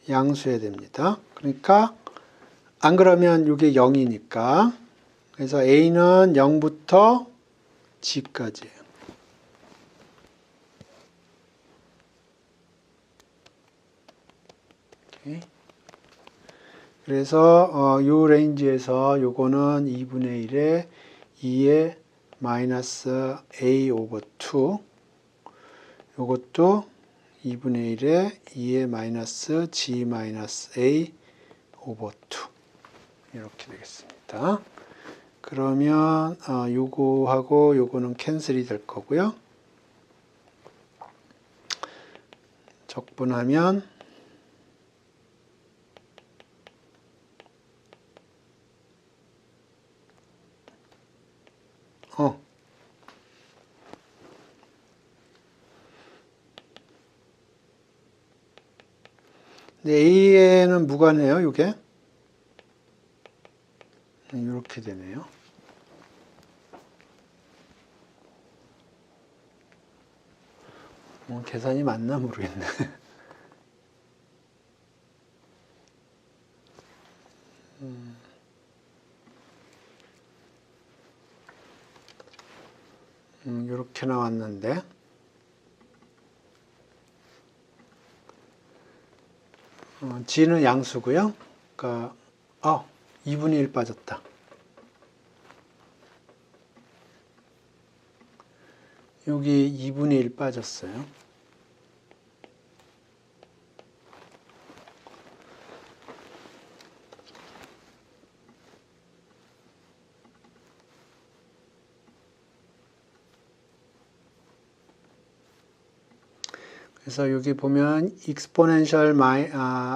양수여야 됩니다. 그러니까 안 그러면 요게 0이니까. 그래서 a는 0부터 g까지예요. 오케이. 그래서 요 레인지에서 요거는 2분의 1에 2의 마이너스 a 오버 2, 요것도 2분의 1에 2의 마이너스 g 마이너스 a 오버 2 이렇게 되겠습니다. 그러면 요거하고 요거는 캔슬이 될 거고요. 적분하면 근데 A에는 무관해요, 요게. 이렇게 되네요. 계산이 맞나 모르겠네. 이렇게 나왔는데. G는 양수고요. 그러니까 2분의 1 빠졌다. 여기 2분의 1 빠졌어요. 그래서 여기 보면 exponential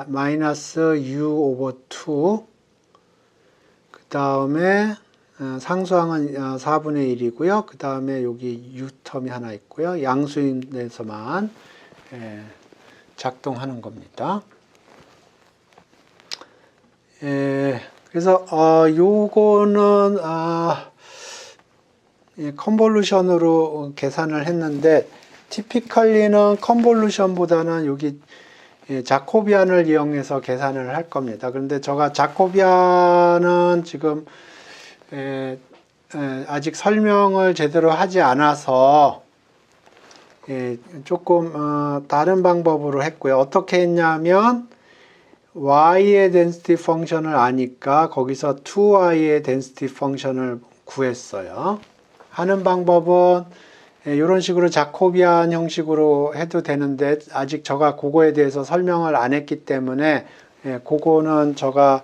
마이너스 u 오버 2, 그 다음에 상수항은 4분의 1이고요. 그 다음에 여기 u 텀이 하나 있고요. 양수인에서만 작동하는 겁니다. 그래서 요거는 컨볼루션으로 계산을 했는데, 티피컬리는 컨볼루션보다는 여기 자코비안을 이용해서 계산을 할 겁니다. 그런데 제가 자코비안은 지금 아직 설명을 제대로 하지 않아서 조금 다른 방법으로 했고요. 어떻게 했냐면 y의 density 펑션을 아니까 거기서 2y의 density 펑션을 구했어요. 하는 방법은 이런 식으로 자코비안 형식으로 해도 되는데, 아직 제가 그거에 대해서 설명을 안 했기 때문에 그거는 제가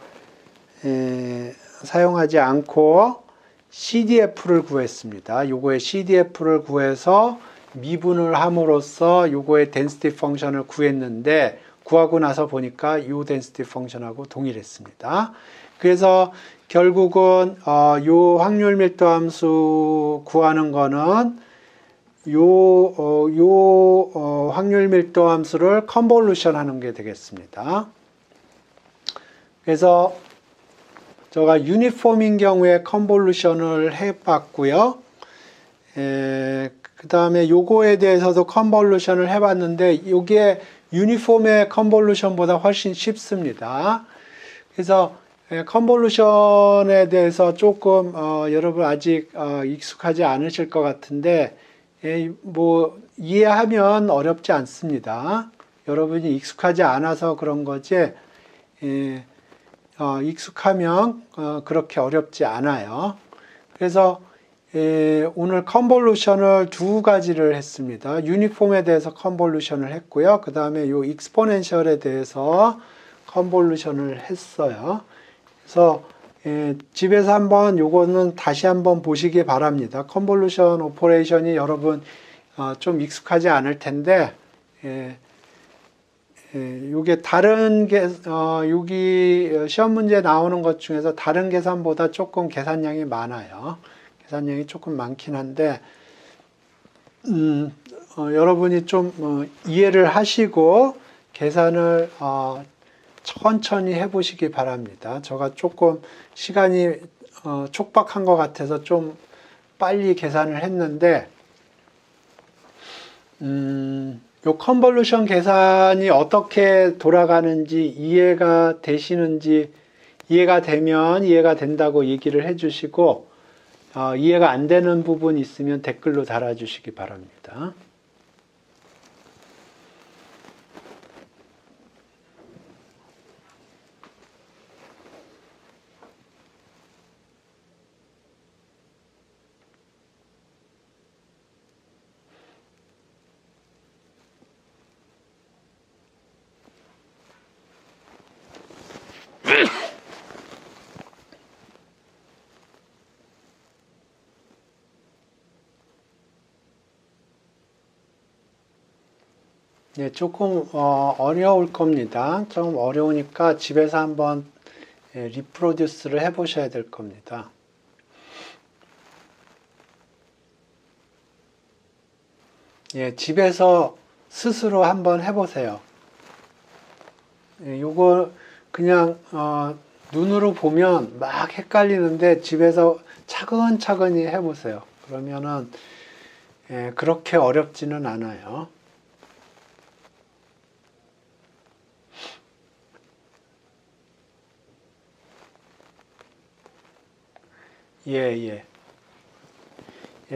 사용하지 않고 CDF를 구했습니다. 요거의 CDF를 구해서 미분을 함으로써 요거의 density 펑션을 구했는데, 구하고 나서 보니까 이 density 펑션하고 동일했습니다. 그래서 결국은 요 확률 밀도 함수 구하는 거는 확률 밀도 함수를 컨볼루션 하는 게 되겠습니다. 그래서 제가 유니폼인 경우에 컨볼루션을 해봤고요. 그 다음에 요거에 대해서도 컨볼루션을 해봤는데, 요게 유니폼의 컨볼루션보다 훨씬 쉽습니다. 그래서 컨볼루션에 대해서 조금 여러분 아직 익숙하지 않으실 것 같은데, 뭐 이해하면 어렵지 않습니다. 여러분이 익숙하지 않아서 그런 거지, 익숙하면 그렇게 어렵지 않아요. 그래서 오늘 컨볼루션을 두 가지를 했습니다. 유니폼에 대해서 컨볼루션을 했고요. 그 다음에 요 익스포넨셜에 대해서 컨볼루션을 했어요. 그래서 집에서 한번 요거는 다시 한번 보시기 바랍니다. 컨볼루션 오퍼레이션이 여러분 좀 익숙하지 않을 텐데, 요게 다른 여기 시험 문제 나오는 것 중에서 다른 계산보다 조금 계산량이 많아요. 계산량이 조금 많긴 한데, 여러분이 좀 이해를 하시고 계산을 천천히 해보시기 바랍니다. 제가 조금 시간이 촉박한 것 같아서 좀 빨리 계산을 했는데, 요 컨볼루션 계산이 어떻게 돌아가는지 이해가 되시는지, 이해가 되면 이해가 된다고 얘기를 해주시고, 이해가 안 되는 부분 있으면 댓글로 달아주시기 바랍니다. 네, 조금 어려울 겁니다. 좀 어려우니까 집에서 한번 리프로듀스를 해보셔야 될 겁니다. 예, 집에서 스스로 한번 해보세요. 요거 그냥 눈으로 보면 막 헷갈리는데 집에서 차근차근히 해보세요. 그러면은 그렇게 어렵지는 않아요. 예.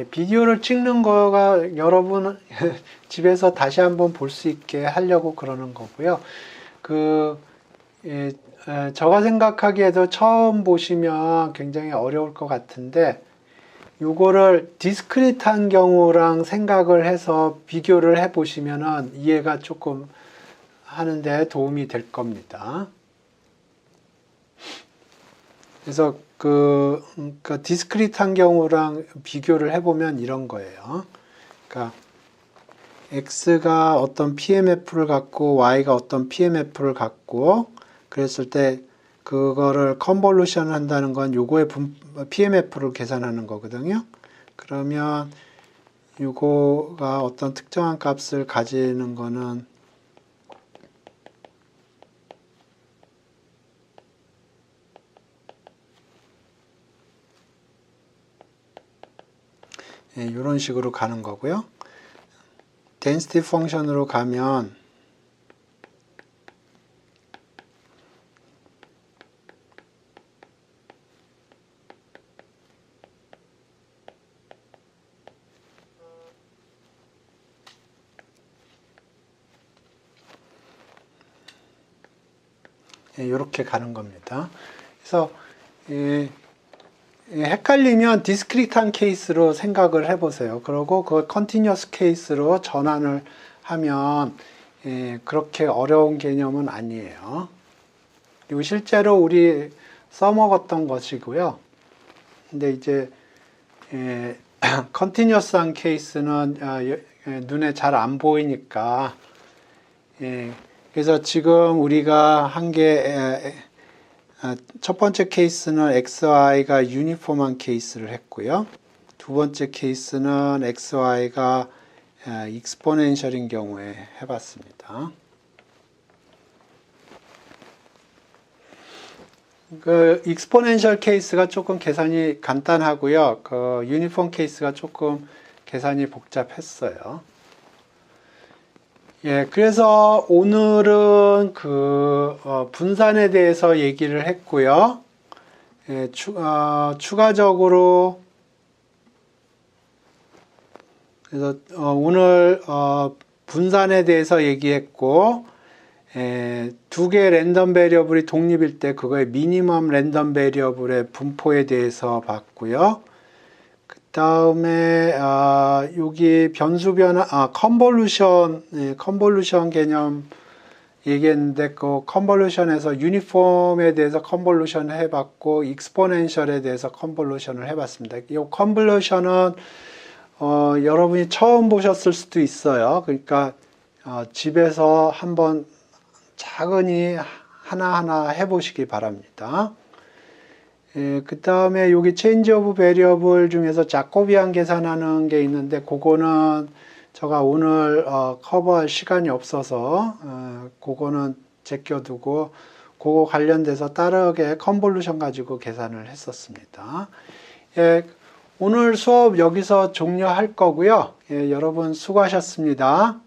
비디오를 찍는 거가 여러분 집에서 다시 한번 볼 수 있게 하려고 그러는 거고요. 제가 생각하기에도 처음 보시면 굉장히 어려울 것 같은데, 요거를 디스크리트한 경우랑 생각을 해서 비교를 해 보시면은 이해가 조금 하는데 도움이 될 겁니다. 그래서 디스크리트한 경우랑 비교를 해보면 이런 거예요. 그러니까 x가 어떤 PMF를 갖고 y가 어떤 PMF를 갖고 그랬을 때 그거를 컨볼루션 한다는 건 요거의 PMF를 계산하는 거거든요. 그러면 요거가 어떤 특정한 값을 가지는 거는 이런 식으로 가는 거고요. density 펑션으로 가면 이렇게 가는 겁니다. 그래서 헷갈리면 디스크리트한 케이스로 생각을 해보세요. 그리고 그걸 컨티뉴어스 케이스로 전환을 하면 그렇게 어려운 개념은 아니에요. 그리고 실제로 우리 써먹었던 것이고요. 근데 이제 컨티뉴어스한 케이스는 눈에 잘 안 보이니까 그래서 지금 우리가 한 게 첫 번째 케이스는 XY가 유니폼한 케이스를 했고요. 두 번째 케이스는 XY가 익스포넨셜인 경우에 해봤습니다. 그 익스포넨셜 케이스가 조금 계산이 간단하고요. 그 유니폼 케이스가 조금 계산이 복잡했어요. 그래서 오늘은 그 분산에 대해서 얘기를 했고요. 추가적으로 그래서 오늘 분산에 대해서 얘기했고 두 개의 랜덤 베리어블이 독립일 때 그거의 미니멈 랜덤 베리어블의 분포에 대해서 봤고요. 그 다음에 여기 변수 변화, 컨볼루션 개념 얘기했는데 그 컨볼루션에서 유니폼에 대해서 컨볼루션 해봤고 익스포넨셜에 대해서 컨볼루션을 해봤습니다. 이 컨볼루션은 여러분이 처음 보셨을 수도 있어요. 그러니까 집에서 한번 차근히 하나하나 해보시기 바랍니다. 그 다음에 여기 체인지 오브 베리어블 중에서 자코비안 계산하는 게 있는데 그거는 제가 오늘 커버할 시간이 없어서 그거는 제껴두고 그거 관련돼서 따르게 컨볼루션 가지고 계산을 했었습니다. 오늘 수업 여기서 종료할 거고요. 여러분 수고하셨습니다.